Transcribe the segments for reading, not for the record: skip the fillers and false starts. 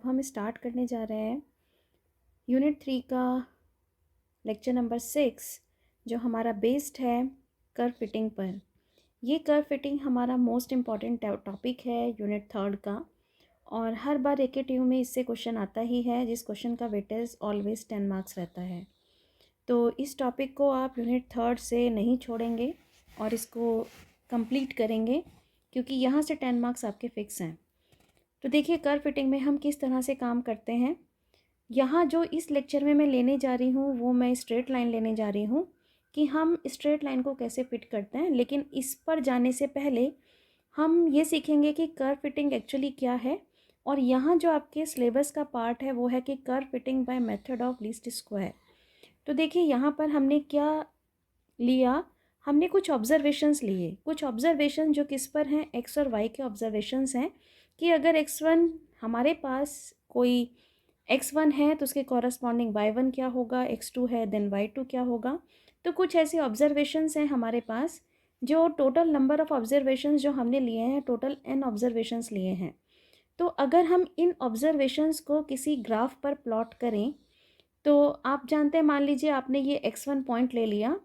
हम स्टार्ट करने जा रहे हैं यूनिट 3 का लेक्चर नंबर 6, जो हमारा बेस्ड है कर्व फिटिंग पर। ये कर्व फिटिंग हमारा मोस्ट इम्पॉर्टेंट टॉपिक है यूनिट 3 का, और हर बार AKTU में इससे क्वेश्चन आता ही है, जिस क्वेश्चन का वेटेज ऑलवेज 10 मार्क्स रहता है। तो इस टॉपिक को आप यूनिट 3 से नहीं छोड़ेंगे और इसको कंप्लीट करेंगे, क्योंकि यहाँ से 10 मार्क्स आपके फिक्स हैं। तो देखिए कर्व फिटिंग में हम किस तरह से काम करते हैं। यहाँ जो इस लेक्चर में मैं लेने जा रही हूँ वो मैं स्ट्रेट लाइन लेने जा रही हूँ कि हम स्ट्रेट लाइन को कैसे फिट करते हैं। लेकिन इस पर जाने से पहले हम ये सीखेंगे कि कर्व फिटिंग एक्चुअली क्या है। और यहाँ जो आपके सिलेबस का पार्ट है वो है कि curve fitting by method of least square. तो देखिए यहाँ पर हमने क्या लिया, हमने कुछ ऑब्जर्वेशंस लिए। कुछ ऑब्जर्वेशन जो किस पर हैं, एक्स और वाई के ऑब्जर्वेशंस हैं कि अगर x1 हमारे पास कोई x1 है तो उसके कॉरस्पॉन्डिंग y1 क्या होगा, x2 है देन y2 क्या होगा। तो कुछ ऐसे ऑब्जर्वेशंस हैं हमारे पास, जो टोटल नंबर ऑफ़ ऑब्जर्वेशंस जो हमने लिए हैं, टोटल n ऑब्जर्वेशंस लिए हैं। तो अगर हम इन ऑब्जर्वेशंस को किसी ग्राफ पर प्लॉट करें, तो आप जानते हैं, मान लीजिए आपने ये x1 पॉइंट ले लिया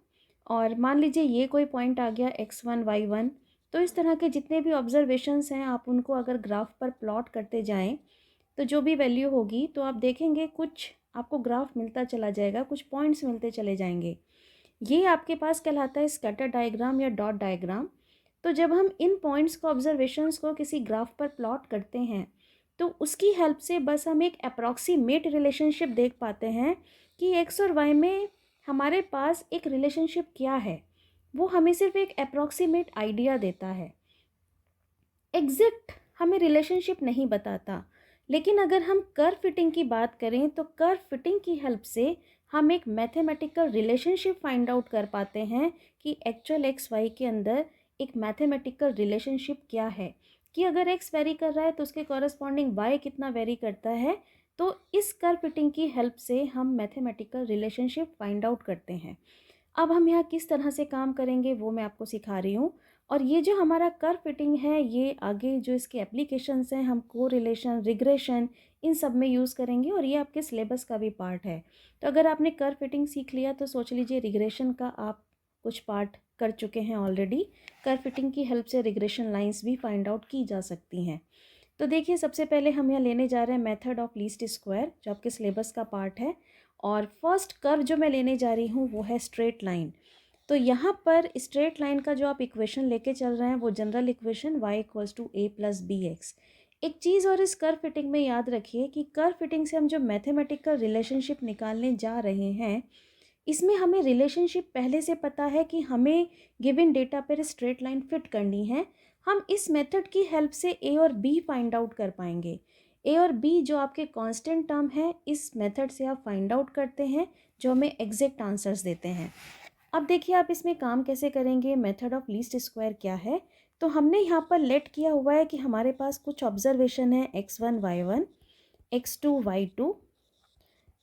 और मान लीजिए ये कोई पॉइंट आ गया x1 y1। तो इस तरह के जितने भी ऑब्जर्वेशंस हैं आप उनको अगर ग्राफ पर प्लॉट करते जाएं तो जो भी वैल्यू होगी तो आप देखेंगे कुछ आपको ग्राफ मिलता चला जाएगा, कुछ पॉइंट्स मिलते चले जाएंगे। ये आपके पास कहलाता है स्कैटर डायग्राम या डॉट डायग्राम। तो जब हम इन पॉइंट्स को, ऑब्जर्वेशंस को किसी ग्राफ पर प्लॉट करते हैं तो उसकी हेल्प से बस हम एक अप्रॉक्सीमेट रिलेशनशिप देख पाते हैं कि एक्स और वाई में हमारे पास एक रिलेशनशिप क्या है। वो हमें सिर्फ एक अप्रॉक्सीमेट आइडिया देता है, एग्जैक्ट हमें रिलेशनशिप नहीं बताता। लेकिन अगर हम कर्व फिटिंग की बात करें तो कर्व फिटिंग की हेल्प से हम एक मैथमेटिकल रिलेशनशिप फाइंड आउट कर पाते हैं कि एक्चुअल एक्स वाई के अंदर एक मैथमेटिकल रिलेशनशिप क्या है, कि अगर एक्स वेरी कर रहा है तो उसके कॉरस्पॉन्डिंग वाई कितना वेरी करता है। तो इस कर्व फिटिंग की हेल्प से हम मैथमेटिकल रिलेशनशिप फाइंड आउट करते हैं। अब हम यहाँ किस तरह से काम करेंगे वो मैं आपको सिखा रही हूँ। और ये जो हमारा कर्व फिटिंग है, ये आगे जो इसके एप्लीकेशंस हैं, हम कोरिलेशन, रिग्रेशन, इन सब में यूज़ करेंगे, और ये आपके सिलेबस का भी पार्ट है। तो अगर आपने कर्व फिटिंग सीख लिया तो सोच लीजिए रिग्रेशन का आप कुछ पार्ट कर चुके हैं ऑलरेडी। कर्व फिटिंग की हेल्प से रिग्रेशन लाइन्स भी फाइंड आउट की जा सकती हैं। तो देखिए सबसे पहले हम यहाँ लेने जा रहे हैं मेथड ऑफ लीस्ट स्क्वायर, जो आपके सिलेबस का पार्ट है। और फर्स्ट कर्व जो मैं लेने जा रही हूँ वो है स्ट्रेट लाइन। तो यहाँ पर स्ट्रेट लाइन का जो आप इक्वेशन लेके चल रहे हैं वो general equation y equals to a plus b x. एक चीज़ और इस कर्व फिटिंग में याद रखिए कि कर्व फिटिंग से हम जो मैथमेटिकल रिलेशनशिप निकालने जा रहे हैं, इसमें हमें रिलेशनशिप पहले से पता है कि हमें गिवन डेटा पर स्ट्रेट लाइन फिट करनी है। हम इस मेथड की हेल्प से ए और बी फाइंड आउट कर पाएंगे। ए और बी जो आपके कांस्टेंट टर्म है, इस मेथड से आप फाइंड आउट करते हैं, जो हमें एग्जैक्ट आंसर्स देते हैं। अब देखिए आप इसमें काम कैसे करेंगे, मेथड ऑफ लीस्ट स्क्वायर क्या है। तो हमने यहाँ पर लेट किया हुआ है कि हमारे पास कुछ ऑब्जर्वेशन है x1 y1, x2 y2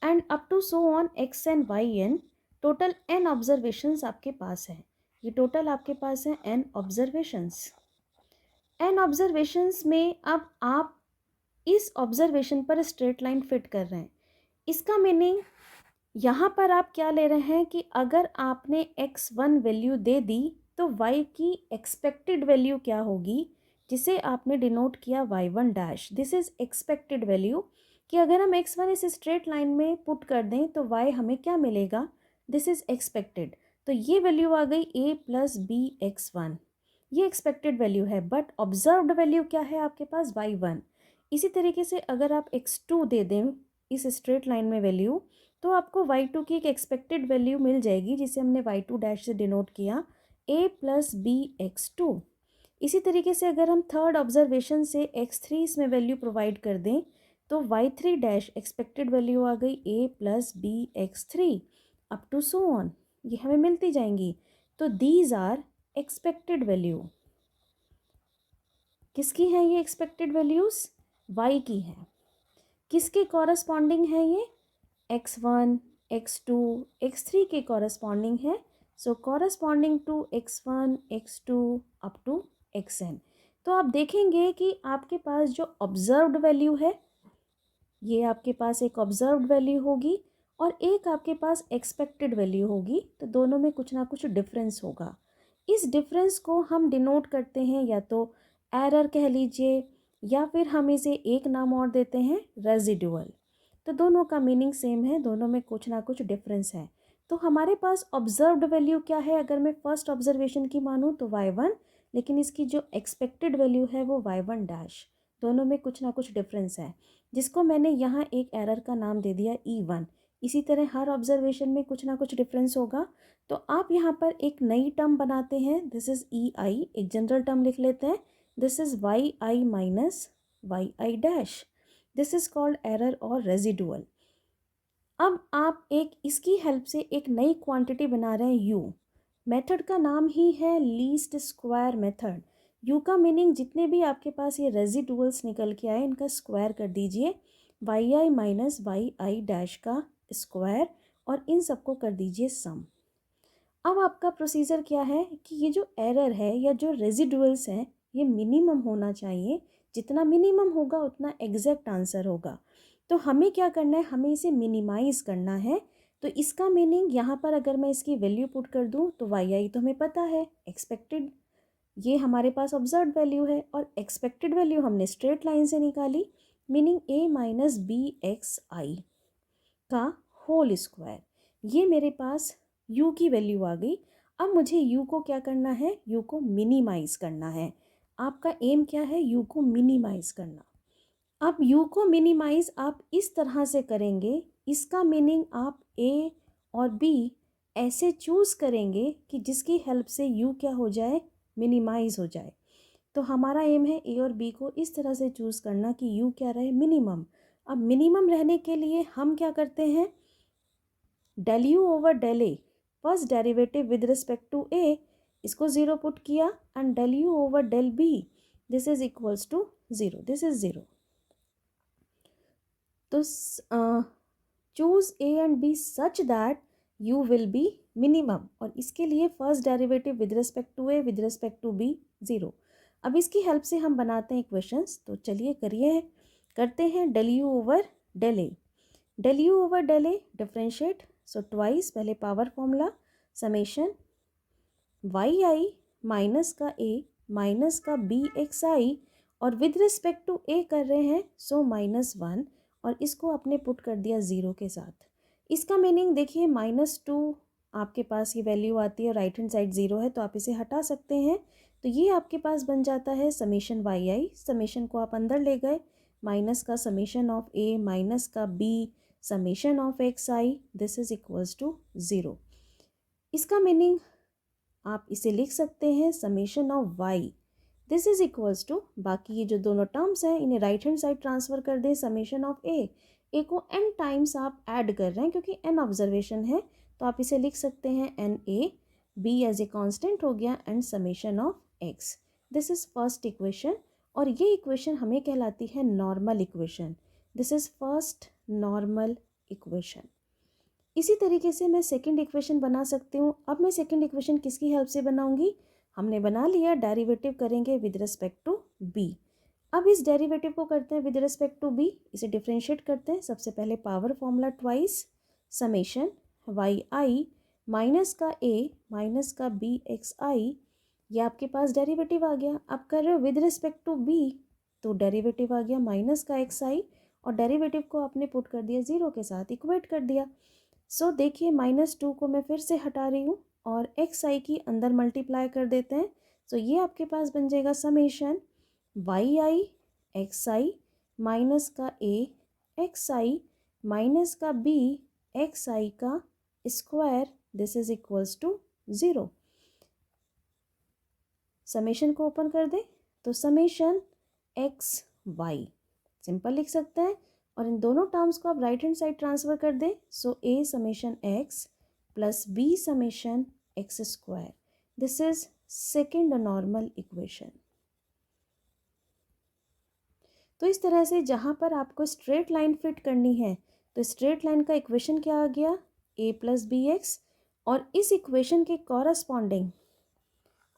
and up to so on xn yn। Total n observations आपके पास है। ये टोटल आपके पास है n ऑब्जर्वेशंस। n ऑब्जर्वेशंस में अब आप इस ऑब्जर्वेशन पर स्ट्रेट लाइन फिट कर रहे हैं। इसका मीनिंग यहाँ पर आप क्या ले रहे हैं कि अगर आपने x1 वैल्यू दे दी तो y की एक्सपेक्टेड वैल्यू क्या होगी, जिसे आपने डिनोट किया y1 dash. This is expected value, कि अगर हम x1 इस स्ट्रेट लाइन में पुट कर दें तो y हमें क्या मिलेगा, दिस इज़ एक्सपेक्टेड। तो ये वैल्यू आ गई a प्लस बी x1, ये एक्सपेक्टेड वैल्यू है। बट ऑब्जर्व्ड वैल्यू क्या है आपके पास, y1। इसी तरीके से अगर आप x2 दे दें इस स्ट्रेट लाइन में वैल्यू, तो आपको y2 की एक एक्सपेक्टेड वैल्यू मिल जाएगी, जिसे हमने y2 डैश से डिनोट किया, a प्लस बी x2। इसी तरीके से अगर हम थर्ड ऑब्जर्वेशन से x3 इसमें वैल्यू प्रोवाइड कर दें तो y3 डैश एक्सपेक्टेड वैल्यू आ गई a plus b x3 up to so on, ये हमें मिलती जाएंगी। तो दीज आर एक्सपेक्टेड वैल्यू। किसकी हैं ये एक्सपेक्टेड वैल्यूज़, y की हैं। किसके कॉरस्पॉन्डिंग है ये, x1, x2, x3 के कॉरस्पॉन्डिंग है। So corresponding to x1, x2 up to xn। तो आप देखेंगे कि आपके पास जो ऑब्जर्व्ड वैल्यू है ये आपके पास एक ऑब्जर्व्ड वैल्यू होगी और एक आपके पास एक्सपेक्टेड वैल्यू होगी, तो दोनों में कुछ ना कुछ डिफरेंस होगा। इस डिफरेंस को हम डिनोट करते हैं या तो एरर कह लीजिए, या फिर हम इसे एक नाम और देते हैं, रेजिडुअल। तो दोनों का मीनिंग सेम है, दोनों में कुछ ना कुछ डिफरेंस है। तो हमारे पास ऑब्जर्व्ड वैल्यू क्या है, अगर मैं फर्स्ट ऑब्जर्वेशन की मानूँ तो y1, लेकिन इसकी जो एक्सपेक्टेड वैल्यू है वो y1 डैश। दोनों में कुछ ना कुछ डिफरेंस है, जिसको मैंने यहाँ एक एरर का नाम दे दिया e1। इसी तरह हर ऑब्जर्वेशन में कुछ ना कुछ डिफरेंस होगा। तो आप यहाँ पर एक नई टर्म बनाते हैं, दिस इज़ ei, एक जनरल टर्म लिख लेते हैं, this is yi minus yi dash. This is called error और रेजिडुअल। अब आप एक इसकी हेल्प से एक नई क्वांटिटी बना रहे हैं u। मेथड का नाम ही है लीस्ट स्क्वायर मेथड। u का मीनिंग जितने भी आपके पास ये रेजिडुअल्स निकल के आए इनका स्क्वायर कर दीजिए, yi माइनस yi डैश का स्क्वायर, और इन सबको कर दीजिए सम। अब आपका प्रोसीजर क्या है कि ये जो एरर है या जो रेजिडुअल्स हैं ये मिनिमम होना चाहिए, जितना मिनिमम होगा उतना एग्जैक्ट आंसर होगा। तो हमें क्या करना है, हमें इसे मिनिमाइज़ करना है। तो इसका मीनिंग यहाँ पर अगर मैं इसकी वैल्यू पुट कर दूँ तो yi तो हमें पता है, एक्सपेक्टेड ये हमारे पास ऑब्जर्व्ड वैल्यू है, और एक्सपेक्टेड वैल्यू हमने स्ट्रेट लाइन से निकाली, meaning a minus b x i का होल स्क्वायर। ये मेरे पास u की वैल्यू आ गई। अब मुझे u को क्या करना है, u को मिनिमाइज़ करना है। आपका एम क्या है, u को मिनिमाइज़ करना। अब u को मिनिमाइज़ आप इस तरह से करेंगे, इसका मीनिंग आप a और b ऐसे चूज़ करेंगे कि जिसकी हेल्प से u क्या हो जाए, मिनिमाइज़ हो जाए। तो हमारा एम है a और b को इस तरह से चूज़ करना कि u क्या रहे, मिनिमम। अब मिनिमम रहने के लिए हम क्या करते हैं, del u over del a, first derivative with respect to a, इसको ज़ीरो पुट किया, and del u over del b, this is equals to zero, this is zero. तो choose a and b such that u will be minimum, और इसके लिए first derivative with respect to a with respect to b zero. अब इसकी help से हम बनाते हैं इक्वेशंस, तो चलिए करते हैं del u over del a. Del u over del a differentiate, so twice, पहले power formula, summation y i minus का ए माइनस का बी एक्स आई, और विद रिस्पेक्ट टू ए कर रहे हैं सो -1, और इसको आपने पुट कर दिया ज़ीरो के साथ। इसका मीनिंग देखिए, -2 आपके पास ये वैल्यू आती है, राइट हैंड साइड ज़ीरो है, तो आप इसे हटा सकते हैं। तो ये आपके पास बन जाता है समेशन वाई आई, समेशन को आप अंदर ले गए, माइनस का समेशन ऑफ ए माइनस का b summation of x i, this is equals to zero. इसका मीनिंग आप इसे लिख सकते हैं summation of y, this is equals to, बाकी ये जो दोनों टर्म्स हैं इन्हें राइट हैंड साइड ट्रांसफ़र कर दें, समेशन ऑफ ए को n टाइम्स आप ऐड कर रहे हैं क्योंकि n ऑब्जर्वेशन है, तो आप इसे लिख सकते हैं n a, b as a constant हो गया, and summation of x, this is first equation. और ये इक्वेशन हमें कहलाती है normal equation, this is first normal equation. इसी तरीके से मैं सेकंड इक्वेशन बना सकती हूँ। अब मैं सेकंड इक्वेशन किसकी हेल्प से बनाऊंगी, हमने बना लिया, डेरिवेटिव करेंगे विद रिस्पेक्ट टू बी। अब इस डेरिवेटिव को करते हैं विद रिस्पेक्ट टू बी, इसे डिफ्रेंशिएट करते हैं। सबसे पहले power formula twice, summation y i minus का ए माइनस का बी एक्स आई, ये आपके पास डेरिवेटिव आ गया। अब कर रहे हो विद रिस्पेक्ट टू बी, तो डेरिवेटिव आ गया माइनस का एक्स आई, और डेरिवेटिव को आपने पुट कर दिया ज़ीरो के साथ, इक्वेट कर दिया। सो देखिए, -2 को मैं फिर से हटा रही हूँ और एक्स आई की अंदर मल्टीप्लाई कर देते हैं। सो ये आपके पास बन जाएगा summation y i x i minus का ए एक्स आई माइनस का बी एक्स आई का square, this is equals to zero. Summation को ओपन कर दें तो समेशन एक्स वाई सिंपल लिख सकते हैं, और इन दोनों टर्म्स को आप राइट हैंड साइड ट्रांसफ़र कर दें, so a summation x plus b summation x square, this is second normal equation. तो इस तरह से जहाँ पर आपको स्ट्रेट लाइन फिट करनी है, तो स्ट्रेट लाइन का इक्वेशन क्या आ गया, ए प्लस बी एक्स, और इस इक्वेशन के कॉरस्पॉन्डिंग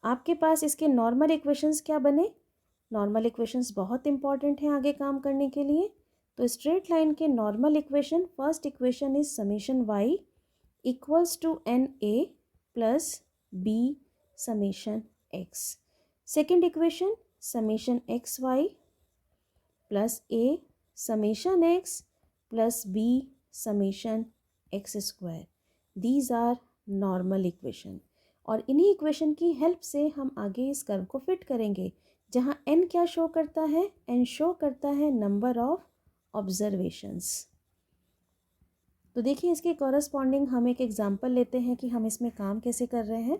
आपके पास इसके नॉर्मल इक्वेशंस क्या बने। नॉर्मल इक्वेशंस बहुत इंपॉर्टेंट हैं आगे काम करने के लिए। तो स्ट्रेट लाइन के normal equation, first equation is summation y equals to n a plus b summation x. Second equation summation x y plus a summation x plus b summation x square. These are normal equation और इन्हीं equation की help से हम आगे इस curve को fit करेंगे जहाँ n क्या शो करता है, n शो करता है नंबर ऑफ ऑब्जर्वेशंस. तो देखिए इसके कॉरस्पॉन्डिंग हम एक एग्जाम्पल लेते हैं कि हम इसमें काम कैसे कर रहे हैं.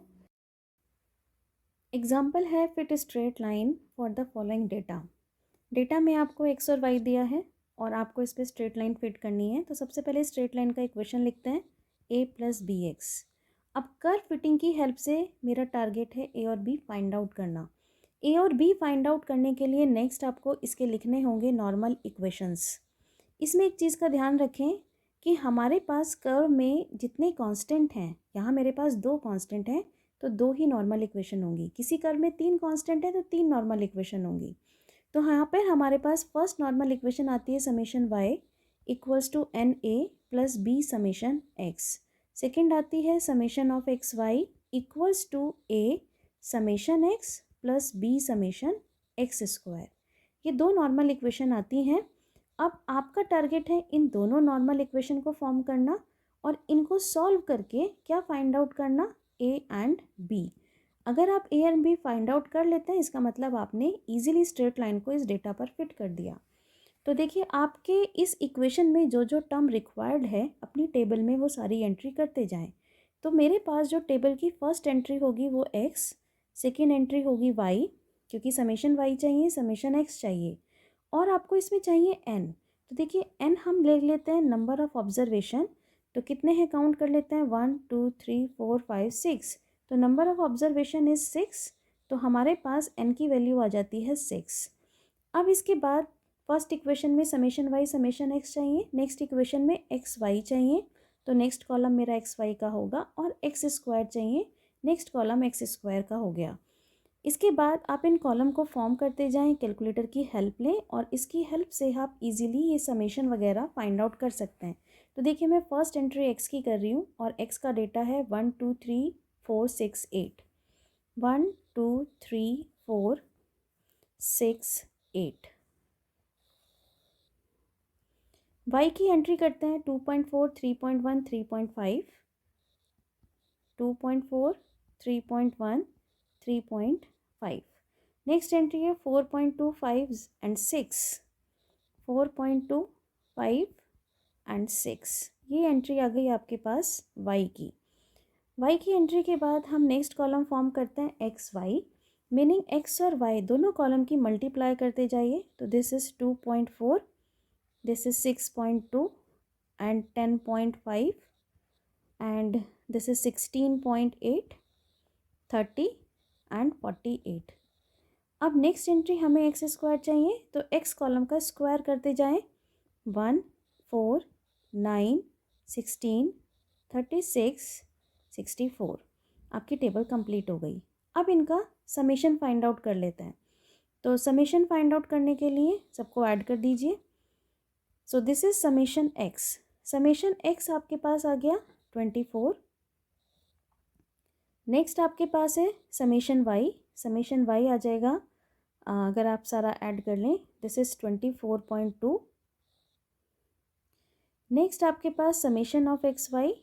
एग्जाम्पल है fit straight line for the following data. Data में आपको एक्स और वाई दिया है और आपको इस पर स्ट्रेट लाइन फिट करनी है. तो सबसे पहले स्ट्रेट लाइन का इक्वेशन लिखते हैं a प्लस बी एक्स. अब कर्व फिटिंग की हेल्प से मेरा टारगेट है a और b फाइंड आउट करना. a और b फाइंड आउट करने के लिए नेक्स्ट आपको इसके लिखने होंगे नॉर्मल इक्वेशंस. इसमें एक चीज़ का ध्यान रखें कि हमारे पास कर्व में जितने कांस्टेंट हैं, यहाँ मेरे पास 2 कांस्टेंट हैं तो 2 ही नॉर्मल इक्वेशन होंगी. किसी कर्व में 3 कांस्टेंट है तो 3 नॉर्मल इक्वेशन होंगी. तो यहाँ पर हमारे पास फर्स्ट नॉर्मल इक्वेशन आती है summation y equals to n a plus b summation x. Second आती है summation of x y equals to a summation x plus b summation x square. ये 2 नॉर्मल इक्वेशन आती हैं. अब आपका टारगेट है इन दोनों नॉर्मल इक्वेशन को फॉर्म करना और इनको सॉल्व करके क्या फाइंड आउट करना, ए एंड बी. अगर आप a and b find out कर लेते हैं इसका मतलब आपने इजीली स्ट्रेट लाइन को इस डेटा पर फिट कर दिया. तो देखिए आपके इस इक्वेशन में जो जो टर्म रिक्वायर्ड है अपनी टेबल में वो सारी एंट्री करते जाएं. तो मेरे पास जो टेबल की फर्स्ट एंट्री होगी वो एक्स, सेकेंड एंट्री होगी वाई क्योंकि समेशन वाई चाहिए, समेशन एक्स चाहिए और आपको इसमें चाहिए एन. तो देखिए एन हम ले लेते हैं नंबर ऑफ ऑब्जर्वेशन. तो कितने हैं काउंट कर लेते हैं 1 2 3 4 5 6. तो नंबर ऑफ ऑब्जर्वेशन इज 6. तो हमारे पास एन की वैल्यू आ जाती है 6. अब इसके बाद फर्स्ट इक्वेशन में समेशन वाई समेशन एक्स चाहिए, नेक्स्ट इक्वेशन में एक्स वाई चाहिए तो नेक्स्ट कॉलम मेरा एक्स वाई का होगा और एक्स स्क्वायर चाहिए, नेक्स्ट कॉलम एक्स स्क्वायर का हो गया. इसके बाद आप इन कॉलम को फॉर्म करते जाएं, कैलकुलेटर की हेल्प लें और इसकी हेल्प से आप इजीली ये समेशन वगैरह फाइंड आउट कर सकते हैं. तो देखिए मैं फर्स्ट एंट्री एक्स की कर रही हूँ और एक्स का डेटा है 1 2 3 4 6 8. 1 2 3 4 6 8. वाई की एंट्री करते हैं 2.4 3.1 3.5 2.4 3.1 3.5. नेक्स्ट एंट्री है 4.2 5 एंड 6 4.2 5 एंड 6. ये एंट्री आ गई आपके पास वाई की. वाई की एंट्री के बाद हम नेक्स्ट कॉलम फॉर्म करते हैं एक्स वाई, मीनिंग एक्स और वाई दोनों कॉलम की मल्टीप्लाई करते जाइए. तो this is 2.4, this is 6.2 and 10.5 and this is 16.8 30 and 48. अब नेक्स्ट एंट्री हमें एक्स स्क्वायर चाहिए तो एक्स कॉलम का स्क्वायर करते जाएं. 1 4 9 16 36 64. आपकी टेबल कंप्लीट हो गई. अब इनका समेशन फाइंड आउट कर लेते हैं. तो समेशन फाइंड आउट करने के लिए सबको ऐड कर दीजिए. So this is summation x. Summation x आपके पास आ गया 24. नेक्स्ट आपके पास है समेशन वाई. समेशन वाई आ जाएगा अगर आप सारा ऐड कर लें दिस इज 24.2. नेक्स्ट आपके पास समेशन ऑफ एक्स वाई,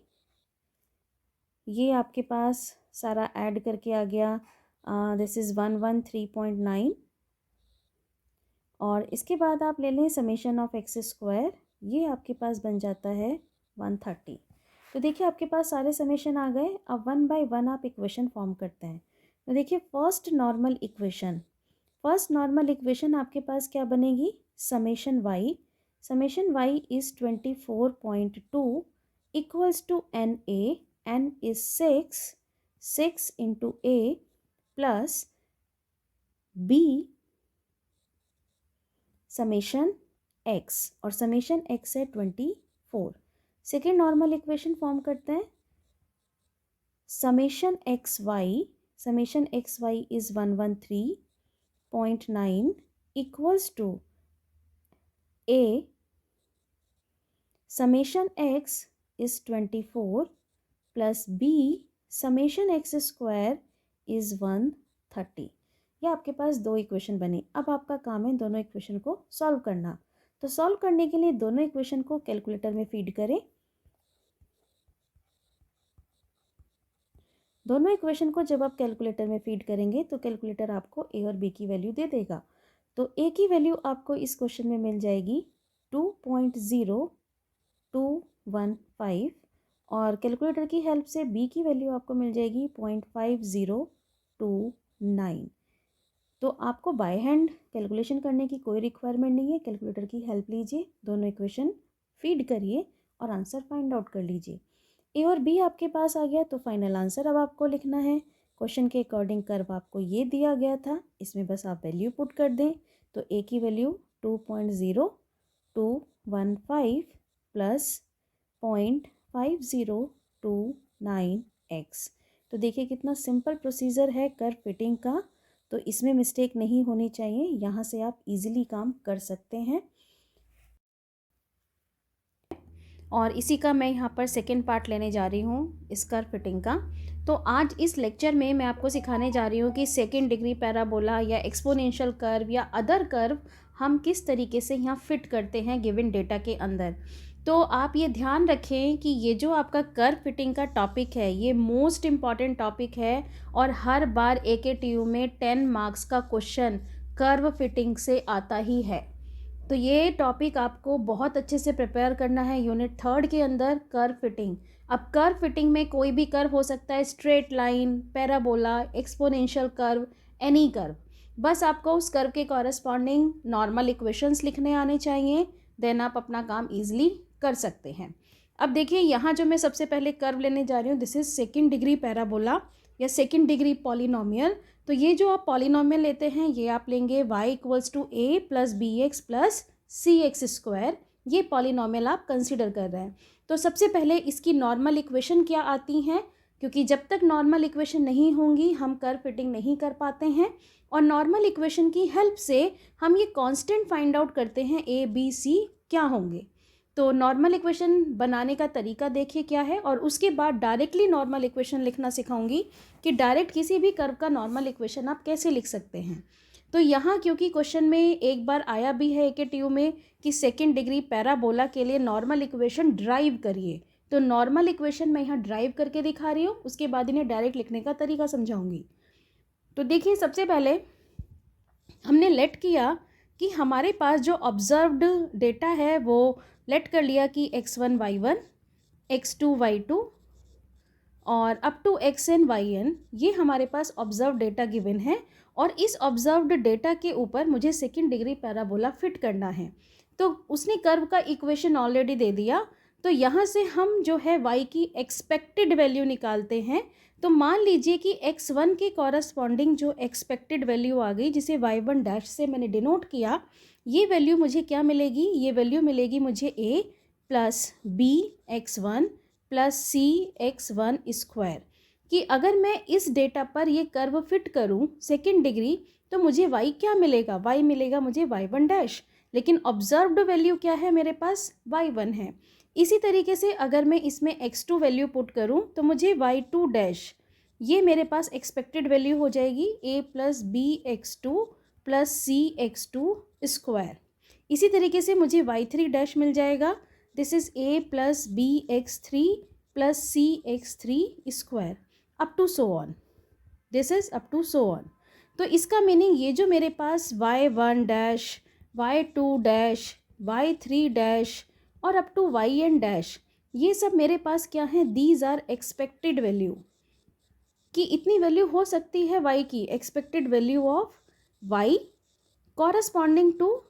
ये आपके पास सारा ऐड करके आ गया दिस इज़ 113.9. और इसके बाद आप ले लें समेशन ऑफ एक्स स्क्वायर, ये आपके पास बन जाता है 130. तो देखिए आपके पास सारे समेशन आ गए. अब 1 बाय 1 आप इक्वेशन फॉर्म करते हैं. तो देखिए फर्स्ट नॉर्मल इक्वेशन आपके पास क्या बनेगी, summation y. Summation y is 24.2 equals to n a. N is 6 into a plus b summation x और समेशन एक्स है 24. सेकेंड नॉर्मल इक्वेशन फॉर्म करते हैं. Summation x y is 113.9 equals to a summation x is 24 plus b summation x square is 130। ये आपके पास दो equation बनी। अब आपका काम है दोनों इक्वेशन को सॉल्व करना। तो सॉल्व करने के लिए दोनों इक्वेशन को कैलकुलेटर में फीड करें। दोनों इक्वेशन को जब आप कैलकुलेटर में फीड करेंगे तो कैलकुलेटर आपको ए और बी की वैल्यू दे देगा। तो ए की वैल्यू आपको इस क्वेश्चन में मिल जाएगी 2.0215 और कैलकुलेटर की हेल्प से बी की वैल्यू आपको मिल जाएगी 0.5029। तो आपको बाय हैंड कैलकुलेशन करने की कोई रिक्वायरमेंट नहीं है। कैलकुलेटर की हेल्प लीजिए, दोनों इक्वेशन फीड करिए और आंसर फाइंड आउट कर लीजिए। ए और बी आपके पास आ गया तो फाइनल आंसर अब आपको लिखना है। क्वेश्चन के अकॉर्डिंग कर्व आपको ये दिया गया था, इसमें बस आप वैल्यू पुट कर दें। तो ए की वैल्यू 2.0215 प्लस 0.5029x। तो देखिए कितना सिंपल प्रोसीजर है कर्व फिटिंग का। तो इसमें मिस्टेक नहीं होनी चाहिए, यहाँ से आप इजीली काम कर सकते हैं। और इसी का मैं यहाँ पर सेकेंड पार्ट लेने जा रही हूँ इस कर्व फिटिंग का। तो आज इस लेक्चर में मैं आपको सिखाने जा रही हूँ कि सेकेंड डिग्री पैराबोला या एक्सपोनेंशियल कर्व या अदर कर्व हम किस तरीके से यहाँ फिट करते हैं गिवन डेटा के अंदर। तो आप ये ध्यान रखें कि ये जो आपका कर्व फिटिंग का टॉपिक है ये मोस्ट इम्पॉर्टेंट टॉपिक है और हर बार AKTU में 10 मार्क्स का क्वेश्चन कर्व फिटिंग से आता ही है। तो ये टॉपिक आपको बहुत अच्छे से प्रिपेयर करना है यूनिट 3 के अंदर कर्व फिटिंग। अब कर्व फिटिंग में कोई भी कर्व हो सकता है, straight line, parabola, exponential curve, any curve. बस आपको उस कर्व के कॉरस्पॉन्डिंग नॉर्मल इक्वेशंस लिखने आने चाहिए, देन आप अपना काम ईजिली कर सकते हैं। अब देखिए यहाँ जो मैं सबसे पहले कर्व लेने जा रही हूँ, this is second degree parabola या सेकेंड डिग्री पॉलिनोमियल। तो ये जो आप पॉलिनोमियल लेते हैं ये आप लेंगे y equals to a plus b x plus c x square. ये पॉलिनोमियल आप कंसिडर कर रहे हैं। तो सबसे पहले इसकी नॉर्मल इक्वेशन क्या आती हैं, क्योंकि जब तक नॉर्मल इक्वेशन नहीं होंगी हम कर्व फिटिंग नहीं कर पाते हैं। और नॉर्मल इक्वेशन की हेल्प से हम ये कांस्टेंट फाइंड आउट करते हैं a b c क्या होंगे। तो नॉर्मल इक्वेशन बनाने का तरीका देखिए क्या है, और उसके बाद डायरेक्टली नॉर्मल इक्वेशन लिखना सिखाऊंगी कि डायरेक्ट किसी भी कर्व का नॉर्मल इक्वेशन आप कैसे लिख सकते हैं। तो यहाँ क्योंकि क्वेश्चन में एक बार आया भी है AKTU में कि सेकेंड डिग्री पैराबोला के लिए नॉर्मल इक्वेशन ड्राइव करिए, तो नॉर्मल इक्वेशन मैं यहाँ ड्राइव करके दिखा रही हूँ, उसके बाद इन्हें डायरेक्ट लिखने का तरीका समझाऊंगी। तो देखिए सबसे पहले हमने लेट किया कि हमारे पास जो ऑब्जर्व्ड डेटा है वो लेट कर लिया कि x1 y1, x2 y2 और अप टू xn yn ये हमारे पास ऑब्जर्व डेटा गिवन है। और इस ऑब्जर्व्ड डेटा के ऊपर मुझे सेकेंड डिग्री पैराबोला फिट करना है। तो उसने कर्व का इक्वेशन ऑलरेडी दे दिया। तो यहाँ से हम जो है y की एक्सपेक्टेड वैल्यू निकालते हैं। तो मान लीजिए कि x1 के कॉरस्पॉन्डिंग जो एक्सपेक्टेड वैल्यू आ गई, जिसे y1 डैश से मैंने डिनोट किया, ये वैल्यू मुझे क्या मिलेगी, ये वैल्यू मिलेगी मुझे a plus b x1 plus c x1 square. कि अगर मैं इस डेटा पर ये कर्व फिट करूं सेकेंड डिग्री तो मुझे y क्या मिलेगा, y मिलेगा मुझे y1 डैश, लेकिन ऑब्जर्व्ड वैल्यू क्या है मेरे पास, y1 है। इसी तरीके से अगर मैं इसमें x2 वैल्यू पुट करूं तो मुझे y2 डैश, ये मेरे पास एक्सपेक्टेड वैल्यू हो जाएगी a plus b x2 plus c x2 square. इसी तरीके से मुझे y3 डैश मिल जाएगा, this is a plus b x3 plus c x3 square up to so on, this is up to so on. तो इसका मीनिंग ये जो मेरे पास y1 dash, y2 dash, y3 dash और अप टू yn डैश, ये सब मेरे पास क्या है, दीज आर एक्सपेक्टेड वैल्यू। कि इतनी वैल्यू हो सकती है y की, expected value of y corresponding to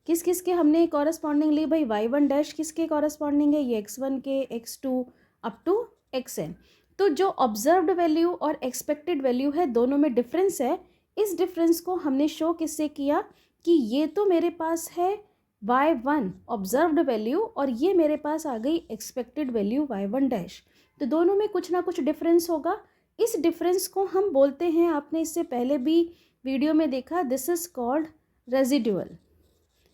किस किस के हमने कॉरस्पॉन्डिंग ली भाई, y1 डैश किसके कॉरस्पॉन्डिंग है, ये x1 के, x2 अप टू xn। तो जो ऑब्जर्व्ड वैल्यू और एक्सपेक्टेड वैल्यू है दोनों में डिफरेंस है। इस डिफरेंस को हमने शो किससे किया कि ये तो मेरे पास है y1 ऑब्जर्व्ड वैल्यू और ये मेरे पास आ गई एक्सपेक्टेड वैल्यू y1 डैश। तो दोनों में कुछ ना कुछ डिफरेंस होगा। इस डिफरेंस को हम बोलते हैं, आपने इससे पहले भी वीडियो में देखा, दिस इज कॉल्ड रेजिडुअल,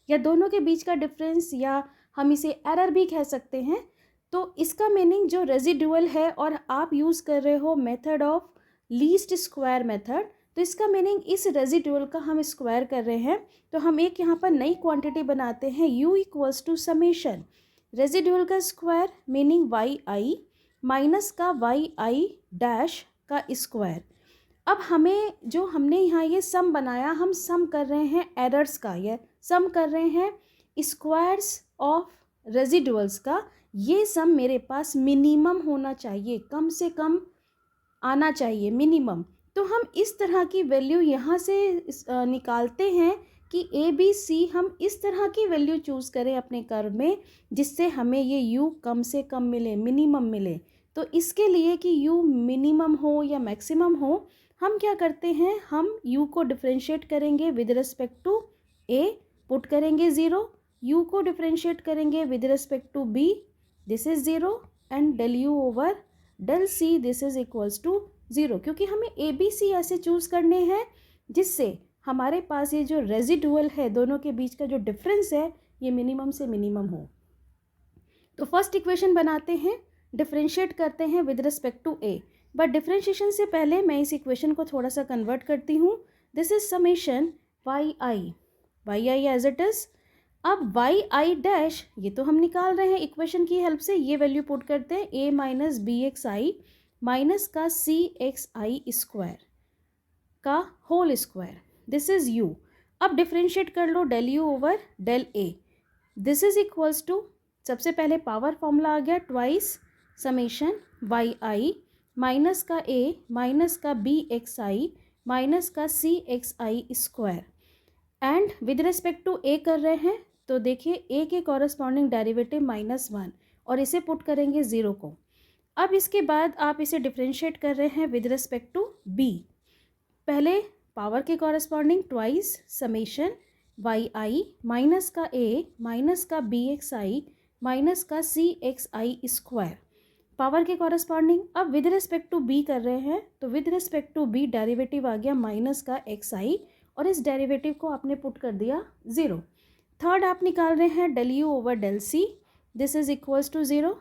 या दोनों के बीच का डिफरेंस, या हम इसे एरर भी कह सकते हैं। तो इसका मीनिंग जो रेजिडुअल है और आप यूज़ कर रहे हो method of least square method, तो इसका मीनिंग इस रेजिडुअल का हम स्क्वायर कर रहे हैं। तो हम एक यहाँ पर नई क्वांटिटी बनाते हैं, u equals to summation residual का square meaning y i minus का वाई आई डैश का स्क्वायर। अब हमें जो हमने यहाँ ये सम बनाया, हम सम कर रहे हैं एरर्स का, ये सम कर रहे हैं स्क्वायर्स ऑफ रेजिडुअल्स का। ये सम मेरे पास मिनिमम होना चाहिए, कम से कम आना चाहिए मिनिमम। तो हम इस तरह की वैल्यू यहाँ से निकालते हैं कि ए बी सी हम इस तरह की वैल्यू चूज़ करें अपने कर्व में जिससे हमें ये यू कम से कम मिले, मिनिमम मिले। तो इसके लिए कि यू मिनिमम हो या मैक्सिमम हो, हम क्या करते हैं, हम u को डिफ्रेंशिएट करेंगे with respect to a, put करेंगे 0, u को डिफ्रेंशिएट करेंगे with respect to b, this is 0, and del u over del c this is equals to 0, क्योंकि हमें a b c ऐसे चूज़ करने हैं जिससे हमारे पास ये जो रेजिडुअल है दोनों के बीच का जो डिफरेंस है ये मिनिमम से मिनिमम हो। तो फर्स्ट इक्वेशन बनाते हैं, डिफ्रेंशिएट करते हैं with respect to a, but differentiation से पहले मैं इस इक्वेशन को थोड़ा सा कन्वर्ट करती हूँ। This is summation y i as it is. अब वाई आई डैश ये तो हम निकाल रहे हैं इक्वेशन की हेल्प से, ये वैल्यू पुट करते हैं a minus b x i minus का सी एक्स आई स्क्वायर का whole square, this is u। अब डिफ्रेंशिएट कर लो del u over del a, this is equals to, सबसे पहले पावर फॉर्मूला आ गया twice summation y i minus का a माइनस का बी एक्स आई माइनस का सी x i square, and with respect to a कर रहे हैं तो देखिए a के कॉरस्पॉन्डिंग डेरिवेटिव -1 और इसे पुट करेंगे 0 को। अब इसके बाद आप इसे डिफ्रेंशिएट कर रहे हैं विद रिस्पेक्ट टू b, पहले पावर के corresponding twice summation y i minus का a माइनस का बी एक्स आई माइनस का सी एक्स आई स्क्वायर, पावर के कॉरस्पॉन्डिंग। अब विद रिस्पेक्ट टू b कर रहे हैं तो with respect to b derivative आ गया माइनस का एक्स आई और इस डेरिवेटिव को आपने पुट कर दिया 0। थर्ड आप निकाल रहे हैं del u over del c, this is equals to 0।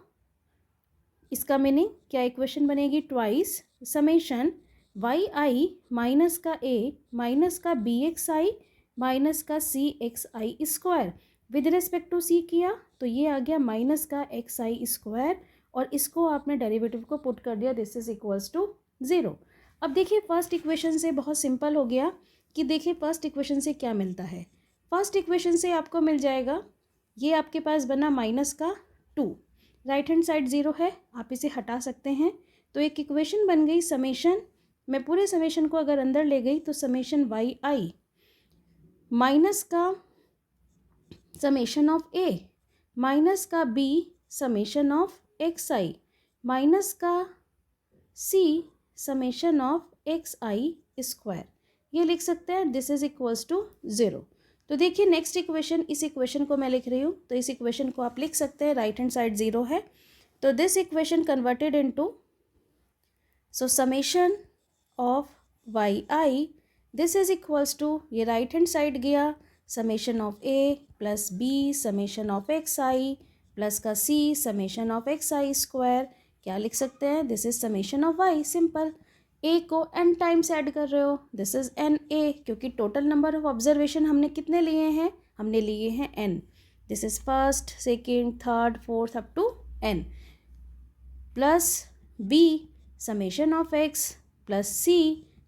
इसका मीनिंग क्या इक्वेशन बनेगी, twice summation y i minus का a माइनस का बी एक्स आई माइनस का सी x i square, with respect to c किया तो ये आ गया माइनस का एक्स आई स्क्वायर और इसको आपने डेरिवेटिव को पुट कर दिया, दिस इज इक्वल्स टू 0। अब देखिए फर्स्ट इक्वेशन से बहुत सिंपल हो गया कि देखिए फर्स्ट इक्वेशन से क्या मिलता है। फर्स्ट इक्वेशन से आपको मिल जाएगा, ये आपके पास बना माइनस का 2, राइट हैंड साइड 0 है, आप इसे हटा सकते हैं। तो एक इक्वेशन बन गई समेशन, मैं पूरे समेशन को अगर अंदर ले गई तो समेशन वाई आई माइनस का समेशन ऑफ a माइनस का b summation of x i minus का c summation of x i square, ये लिख सकते हैं, दिस इज इक्वल्स टू 0। तो देखिए नेक्स्ट इक्वेशन, इस इक्वेशन को मैं लिख रही हूँ तो इस इक्वेशन को आप लिख सकते हैं, राइट हैंड साइड 0 है तो this equation converted into, so summation of y i this is equals to, ये राइट हैंड साइड गया summation of a plus b summation of x i plus का c summation of x i square, क्या लिख सकते हैं, this is summation of y। Simple, a को n times add कर रहे हो, दिस इज n a, क्योंकि टोटल नंबर ऑफ ऑब्जर्वेशन हमने कितने लिए हैं, हमने लिए हैं n, this is first second third fourth up to n, plus b summation of x plus c